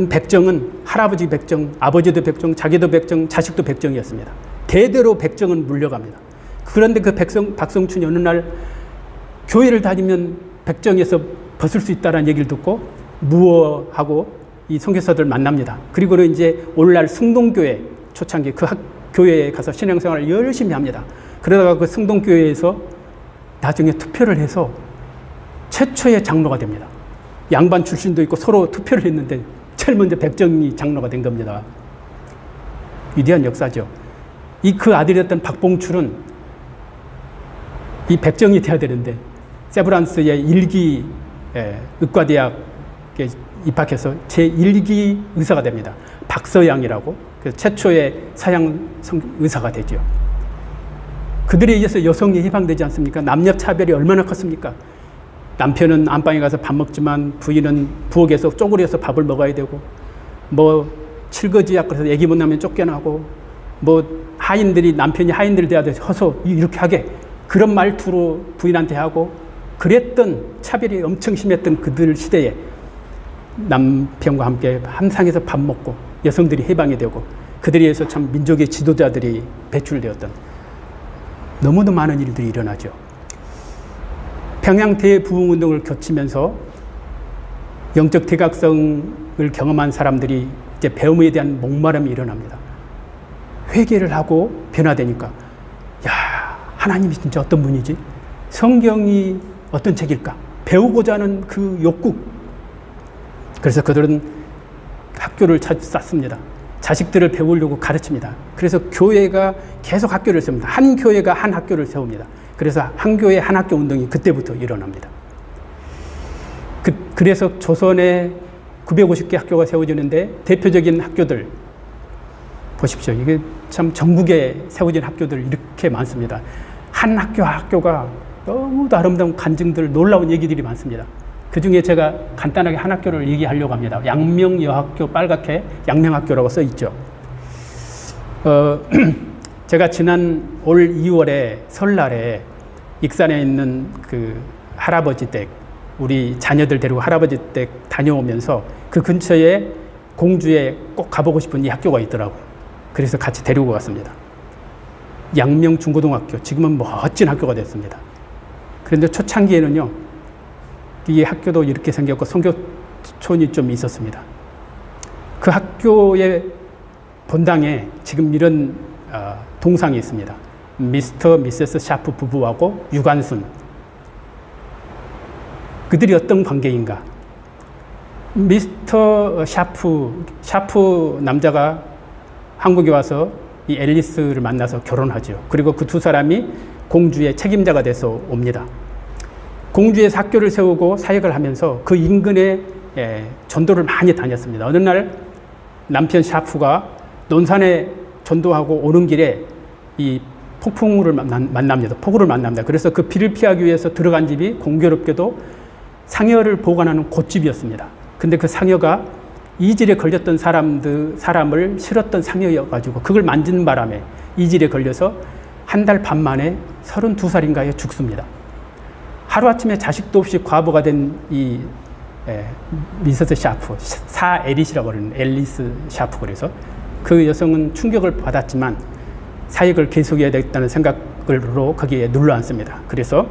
백정은 할아버지 백정, 아버지도 백정, 자기도 백정, 자식도 백정이었습니다. 대대로 백정은 물려갑니다. 그런데 그 박성춘이 어느 날 교회를 다니면 백정에서 벗을 수 있다는 얘기를 듣고 무어하고 이 선교사들 만납니다. 그리고는 이제 오늘날 승동교회 초창기 그 교회에 가서 신앙생활을 열심히 합니다. 그러다가 그 승동교회에서 나중에 투표를 해서 최초의 장로가 됩니다. 양반 출신도 있고 서로 투표를 했는데 제일 먼저 백정이 장로가 된 겁니다. 위대한 역사죠. 그 아들이었던 박봉출은 이 백정이 돼야 되는데 세브란스의 1기 의과대학에 입학해서 제1기 의사가 됩니다. 박서양이라고 최초의 서양 의사가 되죠. 그들에 의해서 여성이 해방되지 않습니까? 남녀 차별이 얼마나 컸습니까? 남편은 안방에 가서 밥 먹지만 부인은 부엌에서 쪼그려서 밥을 먹어야 되고, 뭐 칠거지약 그래서 애기 못 낳으면 쫓겨나고, 뭐 하인들이 남편이 하인들 대하듯이 허서 이렇게 하게 그런 말투로 부인한테 하고, 그랬던 차별이 엄청 심했던 그들 시대에 남편과 함께 함상에서 밥 먹고 여성들이 해방이 되고 그들에 의해서 참 민족의 지도자들이 배출되었던 너무도 많은 일들이 일어나죠. 평양 대부흥운동을 거치면서 영적 대각성을 경험한 사람들이 이제 배움에 대한 목마름이 일어납니다. 회개를 하고 변화되니까 야, 하나님이 진짜 어떤 분이지? 성경이 어떤 책일까? 배우고자 하는 그 욕구. 그래서 그들은 학교를 쌓습니다. 자식들을 배우려고 가르칩니다. 그래서 교회가 계속 학교를 세웁니다. 한 교회가 한 학교를 세웁니다. 그래서 한 교회 한 학교 운동이 그때부터 일어납니다. 그래서 조선에 950개 학교가 세워지는데 대표적인 학교들 보십시오. 이게 참 전국에 세워진 학교들 이렇게 많습니다. 한 학교가 너무도 아름다운 간증들, 놀라운 얘기들이 많습니다. 그 중에 제가 간단하게 한 학교를 얘기하려고 합니다. 양명여학교, 빨갛게 양명학교라고 써 있죠. 제가 지난 올 2월에 설날에 익산에 있는 그 할아버지 댁, 우리 자녀들 데리고 할아버지 댁 다녀오면서 그 근처에 공주에 꼭 가보고 싶은 이 학교가 있더라고요. 그래서 같이 데리고 갔습니다. 양명중고등학교, 지금은 멋진 학교가 됐습니다. 그런데 초창기에는요, 이 학교도 이렇게 생겼고 선교촌이 좀 있었습니다. 그 학교의 본당에 지금 이런 동상이 있습니다. 미스터, 미세스 샤프 부부하고 유관순. 그들이 어떤 관계인가? 미스터 샤프 남자가 한국에 와서 이 앨리스를 만나서 결혼하죠. 그리고 그 두 사람이 공주의 책임자가 돼서 옵니다. 공주에서 학교를 세우고 사역을 하면서 그 인근에 전도를 많이 다녔습니다. 어느 날 남편 샤프가 논산에 전도하고 오는 길에 이 폭풍우를 만납니다. 폭우를 만납니다. 그래서 그 비를 피하기 위해서 들어간 집이 공교롭게도 상여를 보관하는 곳집이었습니다. 근데 그 상여가 이질에 걸렸던 사람을 실었던 상여여가지고 그걸 만지는 바람에 이질에 걸려서 한 달 반 만에 32살인가에 죽습니다. 하루아침에 자식도 없이 과부가 된 이 미세스 샤프, 사 에릿이라고 하는 앨리스 샤프, 그래서 그 여성은 충격을 받았지만 사역을 계속해야 되겠다는 생각으로 거기에 눌러앉습니다. 그래서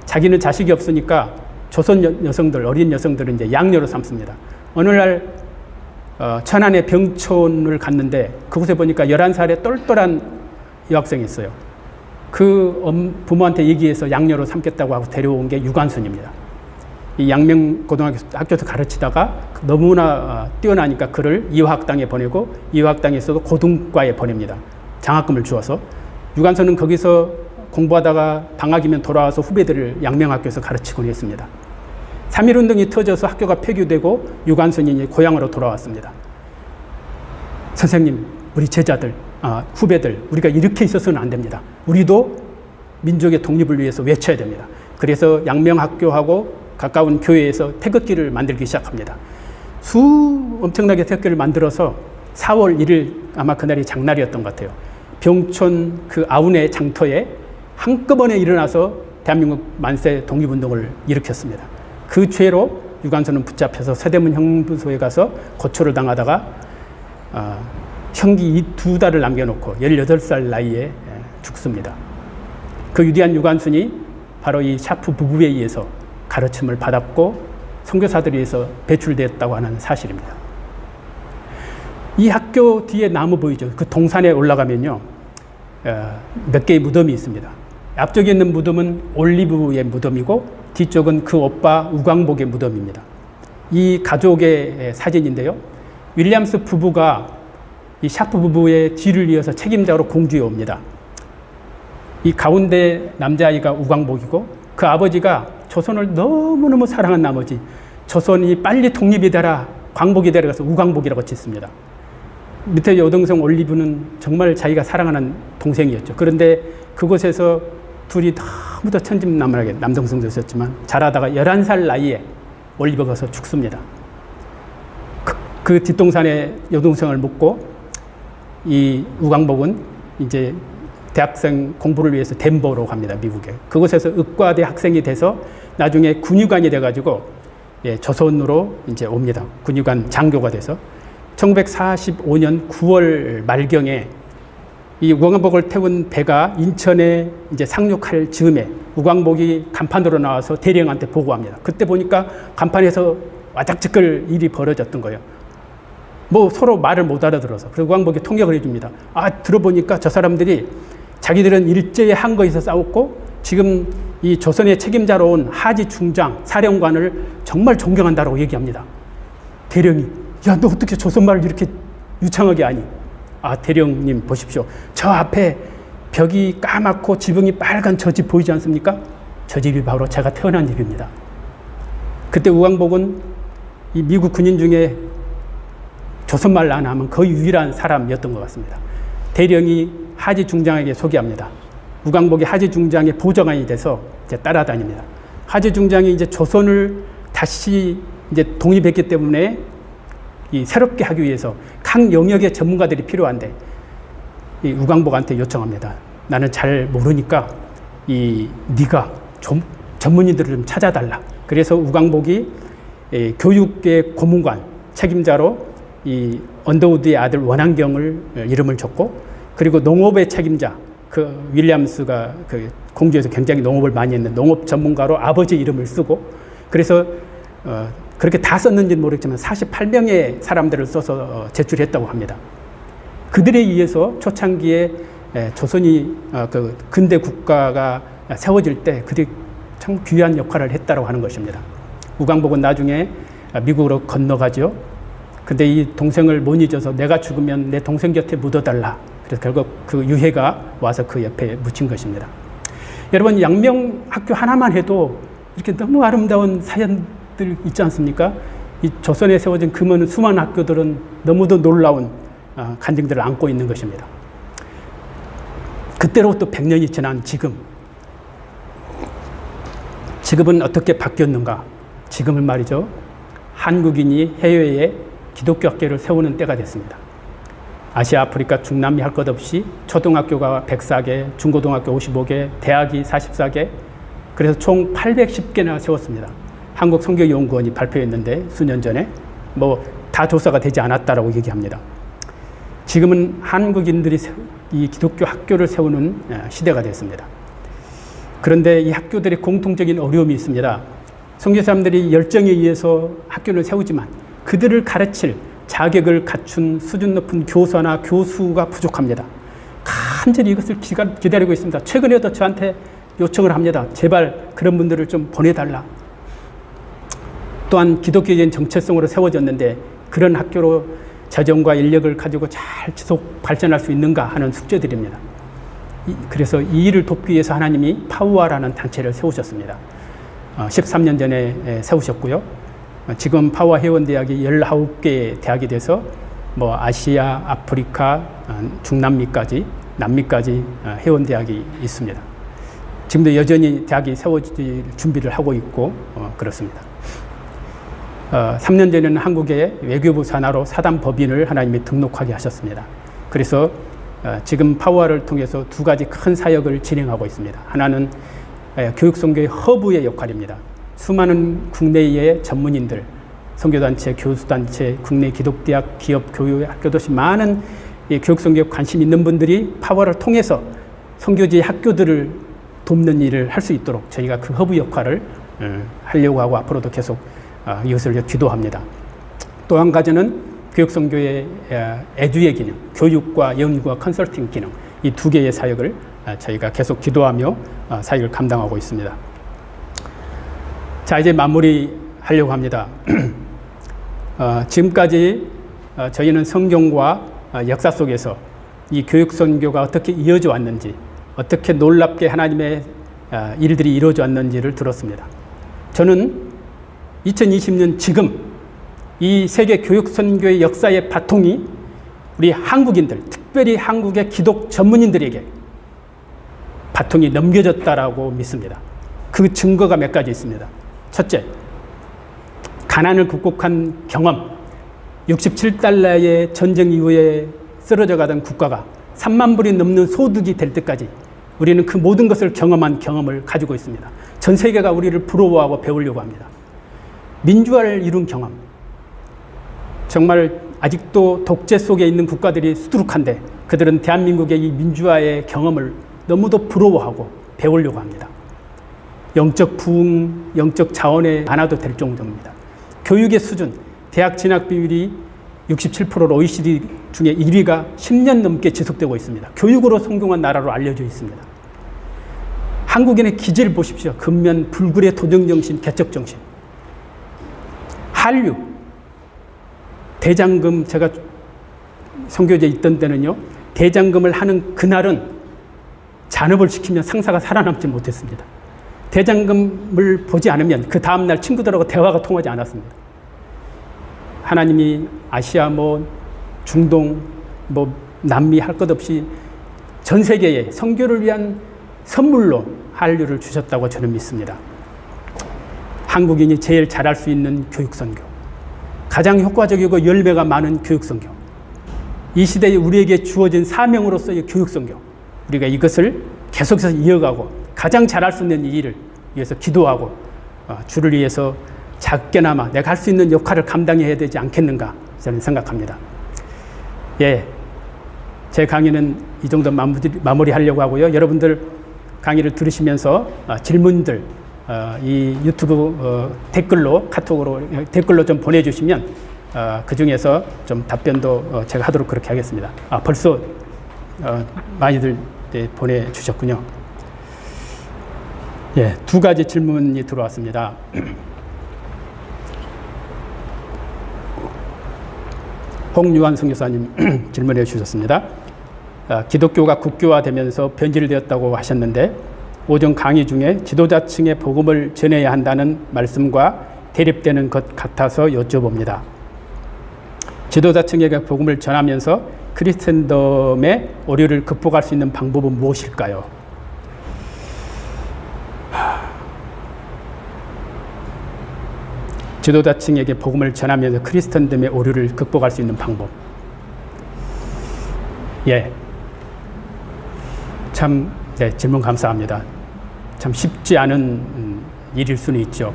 자기는 자식이 없으니까 조선 여성들, 어린 여성들은 이제 양녀로 삼습니다. 어느 날 천안의 병촌을 갔는데 그곳에 보니까 11살의 똘똘한 여학생이 있어요. 그 부모한테 얘기해서 양녀로 삼겠다고 하고 데려온 게 유관순입니다. 이 양명고등학교에서 가르치다가 너무나 뛰어나니까 그를 이화학당에 보내고 이화학당에서도 고등과에 보냅니다. 장학금을 주어서. 유관순은 거기서 공부하다가 방학이면 돌아와서 후배들을 양명학교에서 가르치곤 했습니다. 3.1운동이 터져서 학교가 폐교되고 유관순이 고향으로 돌아왔습니다. 선생님, 우리 제자들, 후배들, 우리가 이렇게 있어서는 안 됩니다. 우리도 민족의 독립을 위해서 외쳐야 됩니다. 그래서 양명학교하고 가까운 교회에서 태극기를 만들기 시작합니다. 엄청나게 태극기를 만들어서 4월 1일 아마 그날이 장날이었던 것 같아요. 병촌 그 아운의 장터에 한꺼번에 일어나서 대한민국 만세 독립운동을 일으켰습니다. 그 죄로 유관순은 붙잡혀서 서대문 형무소에 가서 고초를 당하다가 형기 2달을 남겨놓고 18살 나이에 죽습니다. 그 위대한 유관순이 바로 이 샤프 부부에 의해서 가르침을 받았고 선교사들에 의해서 배출되었다고 하는 사실입니다. 이 학교 뒤에 나무 보이죠? 그 동산에 올라가면요, 몇 개의 무덤이 있습니다. 앞쪽에 있는 무덤은 올리브의 무덤이고 뒤쪽은 그 오빠 우광복의 무덤입니다. 이 가족의 사진인데요. 윌리엄스 부부가 이 샤프 부부의 뒤를 이어서 책임자로 공주에 옵니다. 이 가운데 남자아이가 우광복이고 그 아버지가 조선을 너무너무 사랑한 나머지 조선이 빨리 독립이 되라, 광복이 되라 해서 우광복이라고 짓습니다. 밑에 여동생 올리브는 정말 자기가 사랑하는 동생이었죠. 그런데 그곳에서 둘이 너무도 천진난만하게 남동생도 있었지만 자라다가 11살 나이에 올리브가 가서 죽습니다. 그 뒷동산에 여동생을 묻고 이 우광복은 이제 대학생 공부를 위해서 덴버로 갑니다. 미국에. 그곳에서 의과대 학생이 돼서 나중에 군의관이 돼가지고 조선으로 이제 옵니다. 군의관 장교가 돼서 1945년 9월 말경에 이 우광복을 태운 배가 인천에 이제 상륙할 즈음에 우광복이 간판으로 나와서 대령한테 보고합니다. 그때 보니까 간판에서 와작지껄 일이 벌어졌던 거예요. 뭐 서로 말을 못 알아들어서. 그래서 우광복이 통역을 해줍니다. 들어보니까 저 사람들이 자기들은 일제에 한거에서 싸웠고 지금 이 조선의 책임자로 온 하지 중장 사령관을 정말 존경한다고 얘기합니다. 대령이, 야, 너 어떻게 조선말을 이렇게 유창하게 아니? 대령님 보십시오. 저 앞에 벽이 까맣고 지붕이 빨간 저 집 보이지 않습니까? 저 집이 바로 제가 태어난 집입니다. 그때 우광복은 이 미국 군인 중에 조선말 안 하면 거의 유일한 사람이었던 것 같습니다. 대령이 하지 중장에게 소개합니다. 우광복이 하지 중장의 보좌관이 돼서 이제 따라다닙니다. 하지 중장이 이제 조선을 다시 이제 독립했기 때문에 이 새롭게 하기 위해서 각 영역의 전문가들이 필요한데 이 우광복한테 요청합니다. 나는 잘 모르니까 네가 좀 전문인들을 좀 찾아달라. 그래서 우광복이 교육계 고문관 책임자로 이 언더우드의 아들 원한경을 이름을 줬고, 그리고 농업의 책임자 그 윌리엄스가 그 공주에서 굉장히 농업을 많이 했는 농업 전문가로 아버지 이름을 쓰고, 그래서 그렇게 다 썼는지는 모르겠지만 48명의 사람들을 써서 제출했다고 합니다. 그들에 의해서 초창기에 조선이 그 근대 국가가 세워질 때 그들이 참 귀한 역할을 했다고 하는 것입니다. 우광복은 나중에 미국으로 건너가죠. 근데 이 동생을 못 잊어서 내가 죽으면 내 동생 곁에 묻어달라. 그래서 결국 그 유해가 와서 그 옆에 묻힌 것입니다. 여러분, 양명학교 하나만 해도 이렇게 너무 아름다운 사연들 있지 않습니까? 이 조선에 세워진 그 많은 수많은 학교들은 너무도 놀라운 간증들을 안고 있는 것입니다. 그때로부터 100년이 지난 지금은 어떻게 바뀌었는가? 지금은 말이죠, 한국인이 해외에 기독교 학교를 세우는 때가 됐습니다. 아시아, 아프리카, 중남미 할 것 없이 초등학교가 104개, 중고등학교 55개, 대학이 44개, 그래서 총 810개나 세웠습니다. 한국선교연구원이 발표했는데 수년 전에 다 조사가 되지 않았다라고 얘기합니다. 지금은 한국인들이 이 기독교 학교를 세우는 시대가 됐습니다. 그런데 이 학교들의 공통적인 어려움이 있습니다. 선교사님들이 열정에 의해서 학교를 세우지만 그들을 가르칠 자격을 갖춘 수준 높은 교사나 교수가 부족합니다. 간절히 이것을 기다리고 있습니다. 최근에도 저한테 요청을 합니다. 제발 그런 분들을 좀 보내달라. 또한 기독교적인 정체성으로 세워졌는데 그런 학교로 재정과 인력을 가지고 잘 지속 발전할 수 있는가 하는 숙제들입니다. 그래서 이 일을 돕기 위해서 하나님이 파우아라는 단체를 세우셨습니다. 13년 전에 세우셨고요. 지금 파우아 회원대학이 19개의 대학이 돼서 아시아, 아프리카, 중남미까지, 남미까지 회원대학이 있습니다. 지금도 여전히 대학이 세워질 준비를 하고 있고 그렇습니다. 3년 전에는 한국의 외교부 산하로 사단 법인을 하나님이 등록하게 하셨습니다. 그래서 지금 파우아를 통해서 두 가지 큰 사역을 진행하고 있습니다. 하나는 교육선교의 허브의 역할입니다. 수많은 국내의 전문인들, 선교단체, 교수단체, 국내 기독대학, 기업, 교육, 학교 등 많은 교육선교에 관심 있는 분들이 파워를 통해서 선교지 학교들을 돕는 일을 할 수 있도록 저희가 그 허브 역할을 하려고 하고 앞으로도 계속 이것을 기도합니다. 또 한 가지는 교육선교의 에듀의 기능, 교육과 연구와 컨설팅 기능, 이 두 개의 사역을 저희가 계속 기도하며 사역을 감당하고 있습니다. 자, 이제 마무리하려고 합니다. 지금까지 저희는 성경과 역사 속에서 이 교육선교가 어떻게 이어져 왔는지, 어떻게 놀랍게 하나님의 일들이 이루어져 왔는지를 들었습니다. 저는 2020년 지금 이 세계 교육선교의 역사의 바통이 우리 한국인들, 특별히 한국의 기독 전문인들에게 바통이 넘겨졌다라고 믿습니다. 그 증거가 몇 가지 있습니다. 첫째, 가난을 극복한 경험. 67달러의 전쟁 이후에 쓰러져 가던 국가가 3만 불이 넘는 소득이 될 때까지 우리는 그 모든 것을 경험한 경험을 가지고 있습니다. 전 세계가 우리를 부러워하고 배우려고 합니다. 민주화를 이룬 경험. 정말 아직도 독재 속에 있는 국가들이 수두룩한데 그들은 대한민국의 이 민주화의 경험을 너무도 부러워하고 배우려고 합니다. 영적 부흥, 영적 자원에 안아도 될 정도입니다. 교육의 수준, 대학 진학 비율이 67%로 OECD 중에 1위가 10년 넘게 지속되고 있습니다. 교육으로 성공한 나라로 알려져 있습니다. 한국인의 기질을 보십시오. 근면, 불굴의 도정정신, 개척정신. 한류, 대장금, 제가 선교제에 있던 때는요, 대장금을 하는 그날은 잔업을 시키면 상사가 살아남지 못했습니다. 대장금을 보지 않으면 그 다음날 친구들하고 대화가 통하지 않았습니다. 하나님이 아시아, 중동, 남미 할 것 없이 전 세계에 선교를 위한 선물로 한류를 주셨다고 저는 믿습니다. 한국인이 제일 잘할 수 있는 교육선교, 가장 효과적이고 열매가 많은 교육선교, 이 시대에 우리에게 주어진 사명으로서의 교육선교, 우리가 이것을 계속해서 이어가고 가장 잘할 수 있는 이 일을 위해서 기도하고 주를 위해서 작게나마 내가 할 수 있는 역할을 감당해야 되지 않겠는가 저는 생각합니다. 예, 제 강의는 이 정도 마무리하려고 하고요. 여러분들 강의를 들으시면서 질문들 이 유튜브 댓글로, 카톡으로 댓글로 좀 보내주시면 그 중에서 좀 답변도 제가 하도록 그렇게 하겠습니다. 벌써 많이들 보내주셨군요. 예, 두 가지 질문이 들어왔습니다. 홍유한 선교사님 질문해 주셨습니다. 기독교가 국교화되면서 변질되었다고 하셨는데 오전 강의 중에 지도자층에 복음을 전해야 한다는 말씀과 대립되는 것 같아서 여쭤봅니다. 지도자층에게 복음을 전하면서 크리스천덤의 오류를 극복할 수 있는 방법은 무엇일까요? 지도자층에게 복음을 전하면서 크리스천덤의 오류를 극복할 수 있는 방법. 예. 참, 네, 질문 감사합니다. 참 쉽지 않은 일일 수는 있죠.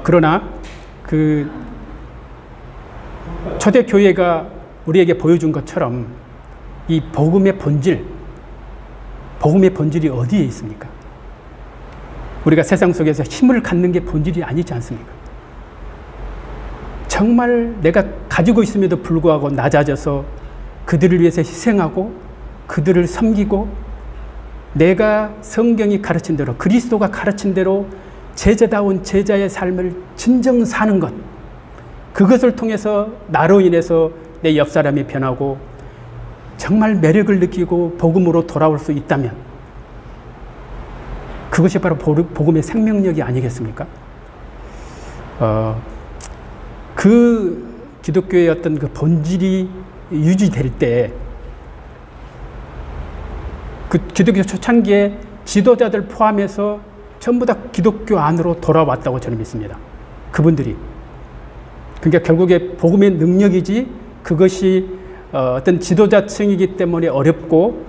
그러나 그 초대교회가 우리에게 보여준 것처럼 이 복음의 본질이 어디에 있습니까? 우리가 세상 속에서 힘을 갖는 게 본질이 아니지 않습니까? 정말 내가 가지고 있음에도 불구하고 낮아져서 그들을 위해서 희생하고 그들을 섬기고 내가 성경이 가르친 대로 그리스도가 가르친 대로 제자다운 제자의 삶을 진정 사는 것, 그것을 통해서 나로 인해서 내 옆 사람이 변하고 정말 매력을 느끼고 복음으로 돌아올 수 있다면 그것이 바로 복음의 생명력이 아니겠습니까? 그 기독교의 어떤 그 본질이 유지될 때 그 기독교 초창기에 지도자들 포함해서 전부 다 기독교 안으로 돌아왔다고 저는 믿습니다. 그분들이. 그러니까 결국에 복음의 능력이지 그것이 어떤 지도자층이기 때문에 어렵고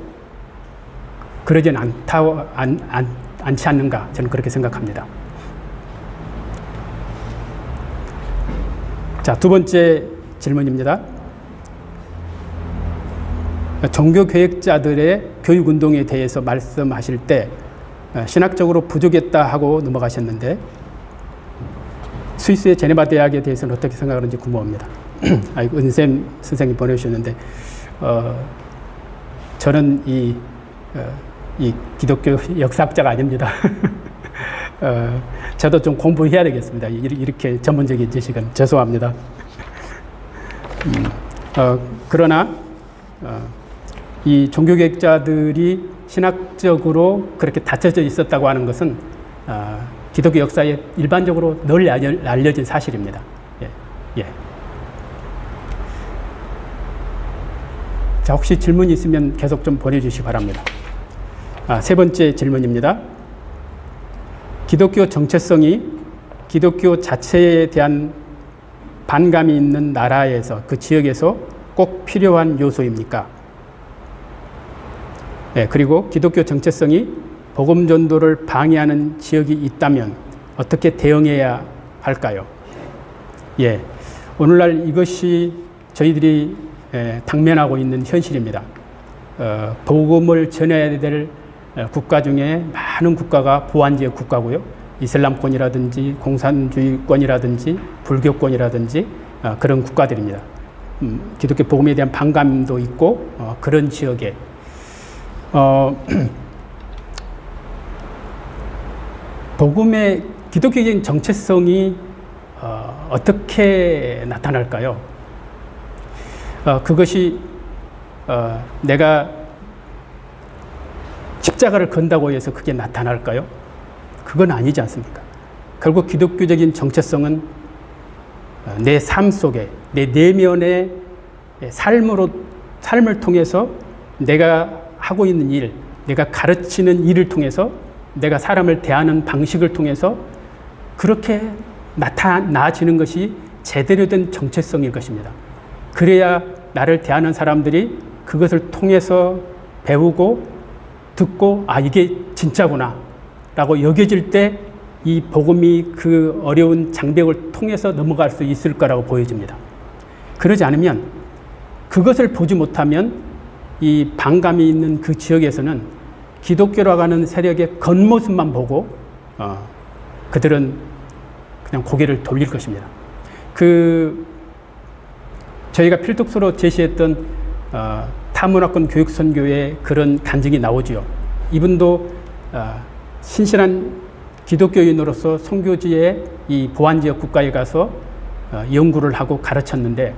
그러진 않지 않는가 저는 그렇게 생각합니다. 자, 두 번째 질문입니다. 종교개혁자들의 교육운동에 대해서 말씀하실 때 신학적으로 부족했다 하고 넘어가셨는데 스위스의 제네바 대학에 대해서는 어떻게 생각하는지 궁금합니다. 아이고, 은샘 선생님 보내주셨는데 저는 이 기독교 역사학자가 아닙니다. 저도 좀 공부해야 되겠습니다. 이렇게 전문적인 지식은 죄송합니다. 그러나 이 종교개혁자들이 신학적으로 그렇게 닫혀져 있었다고 하는 것은 기독교 역사에 일반적으로 널리 알려진 사실입니다. 예. 자, 혹시 질문이 있으면 계속 좀 보내주시기 바랍니다. 세 번째 질문입니다. 기독교 정체성이 기독교 자체에 대한 반감이 있는 나라에서, 그 지역에서 꼭 필요한 요소입니까? 그리고 기독교 정체성이 복음 전도를 방해하는 지역이 있다면 어떻게 대응해야 할까요? 예, 오늘날 이것이 저희들이 당면하고 있는 현실입니다. 복음을 전해야 될 국가 중에 많은 국가가 보안지역 국가고요. 이슬람권이라든지 공산주의권이라든지 불교권이라든지 그런 국가들입니다. 기독교 복음에 대한 반감도 있고 그런 지역에 복음의 기독교적인 정체성이 어떻게 나타날까요? 그것이 내가 십자가를 건다고 해서 그게 나타날까요? 그건 아니지 않습니까? 결국 기독교적인 정체성은 내 삶 속에, 내 내면의 삶을 통해서 내가 하고 있는 일, 내가 가르치는 일을 통해서 내가 사람을 대하는 방식을 통해서 그렇게 나타나지는 것이 제대로 된 정체성일 것입니다. 그래야 나를 대하는 사람들이 그것을 통해서 배우고 듣고 이게 진짜구나 라고 여겨질 때 이 복음이 그 어려운 장벽을 통해서 넘어갈 수 있을 거라고 보여집니다. 그러지 않으면 그것을 보지 못하면 이 반감이 있는 그 지역에서는 기독교라고 하는 세력의 겉모습만 보고 그들은 그냥 고개를 돌릴 것입니다. 저희가 필독서로 제시했던 타문화권 교육선교의 그런 간증이 나오지요. 이분도 신실한 기독교인으로서 선교지의 이 보안지역 국가에 가서 연구를 하고 가르쳤는데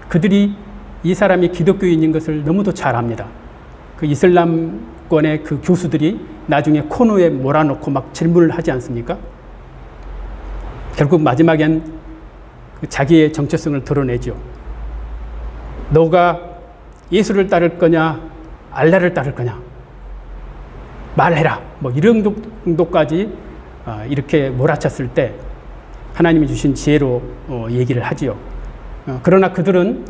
그들이 이 사람이 기독교인인 것을 너무도 잘 압니다. 그 이슬람권의 그 교수들이 나중에 코너에 몰아넣고 막 질문을 하지 않습니까? 결국 마지막엔 그 자기의 정체성을 드러내죠. 너가 예수를 따를 거냐, 알라를 따를 거냐, 말해라. 뭐 이런 정도까지 이렇게 몰아쳤을 때 하나님이 주신 지혜로 얘기를 하지요. 그러나 그들은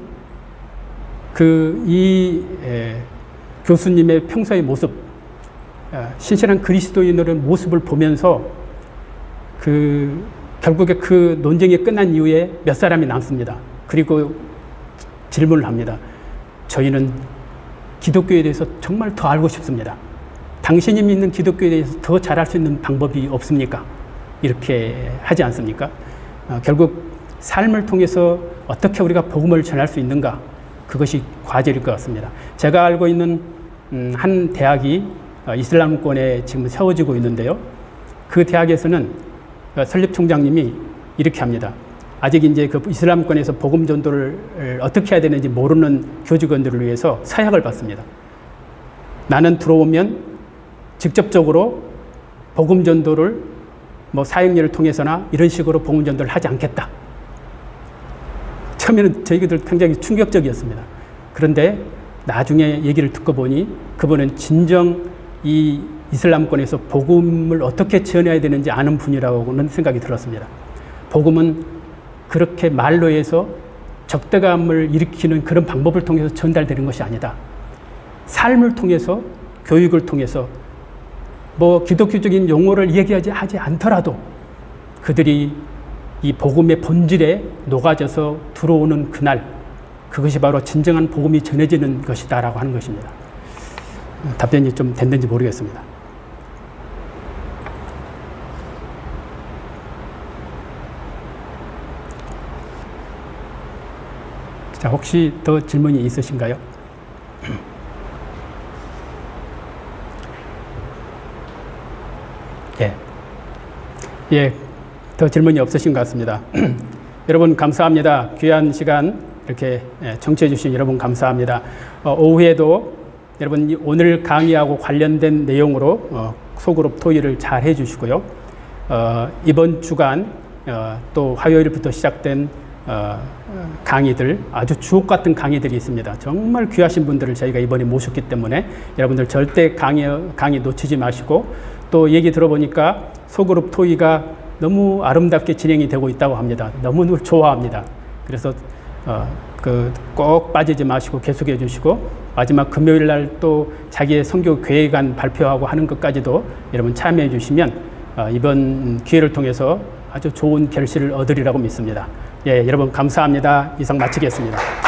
교수님의 평소의 모습, 신실한 그리스도인의 모습을 보면서 결국에 그 논쟁이 끝난 이후에 몇 사람이 남습니다. 그리고 질문을 합니다. 저희는 기독교에 대해서 정말 더 알고 싶습니다. 당신이 믿는 기독교에 대해서 더 잘할 수 있는 방법이 없습니까? 이렇게 하지 않습니까? 결국 삶을 통해서 어떻게 우리가 복음을 전할 수 있는가? 그것이 과제일 것 같습니다. 제가 알고 있는 한 대학이 이슬람권에 지금 세워지고 있는데요. 그 대학에서는 설립총장님이 이렇게 합니다. 아직 이제 그 이슬람권에서 복음 전도를 어떻게 해야 되는지 모르는 교직원들을 위해서 사약을 받습니다. 나는 들어오면 직접적으로 복음 전도를 뭐 사역료를 통해서나 이런 식으로 복음 전도를 하지 않겠다. 처음에는 저희들 굉장히 충격적이었습니다. 그런데 나중에 얘기를 듣고 보니 그분은 진정 이 이슬람권에서 복음을 어떻게 전해야 되는지 아는 분이라고는 생각이 들었습니다. 복음은 그렇게 말로 해서 적대감을 일으키는 그런 방법을 통해서 전달되는 것이 아니다. 삶을 통해서, 교육을 통해서 뭐 기독교적인 용어를 얘기하지 않더라도 그들이 이 복음의 본질에 녹아져서 들어오는 그날, 그것이 바로 진정한 복음이 전해지는 것이다라고 하는 것입니다. 답변이 좀 됐는지 모르겠습니다. 자, 혹시 더 질문이 있으신가요? 예, 더 질문이 없으신 것 같습니다. 여러분 감사합니다. 귀한 시간 이렇게 청취해 주신 여러분 감사합니다. 오후에도 여러분 오늘 강의하고 관련된 내용으로 소그룹 토의를 잘 해주시고요. 이번 주간 또 화요일부터 시작된 강의들, 아주 주옥 같은 강의들이 있습니다. 정말 귀하신 분들을 저희가 이번에 모셨기 때문에 여러분들 절대 강의 놓치지 마시고, 또 얘기 들어보니까 소그룹 토의가 너무 아름답게 진행이 되고 있다고 합니다. 너무 좋아합니다. 그래서 꼭 빠지지 마시고 계속해 주시고, 마지막 금요일 날 또 자기의 선교 계획안 발표하고 하는 것까지도 여러분 참여해 주시면 이번 기회를 통해서 아주 좋은 결실을 얻으리라고 믿습니다. 예, 여러분 감사합니다. 이상 마치겠습니다.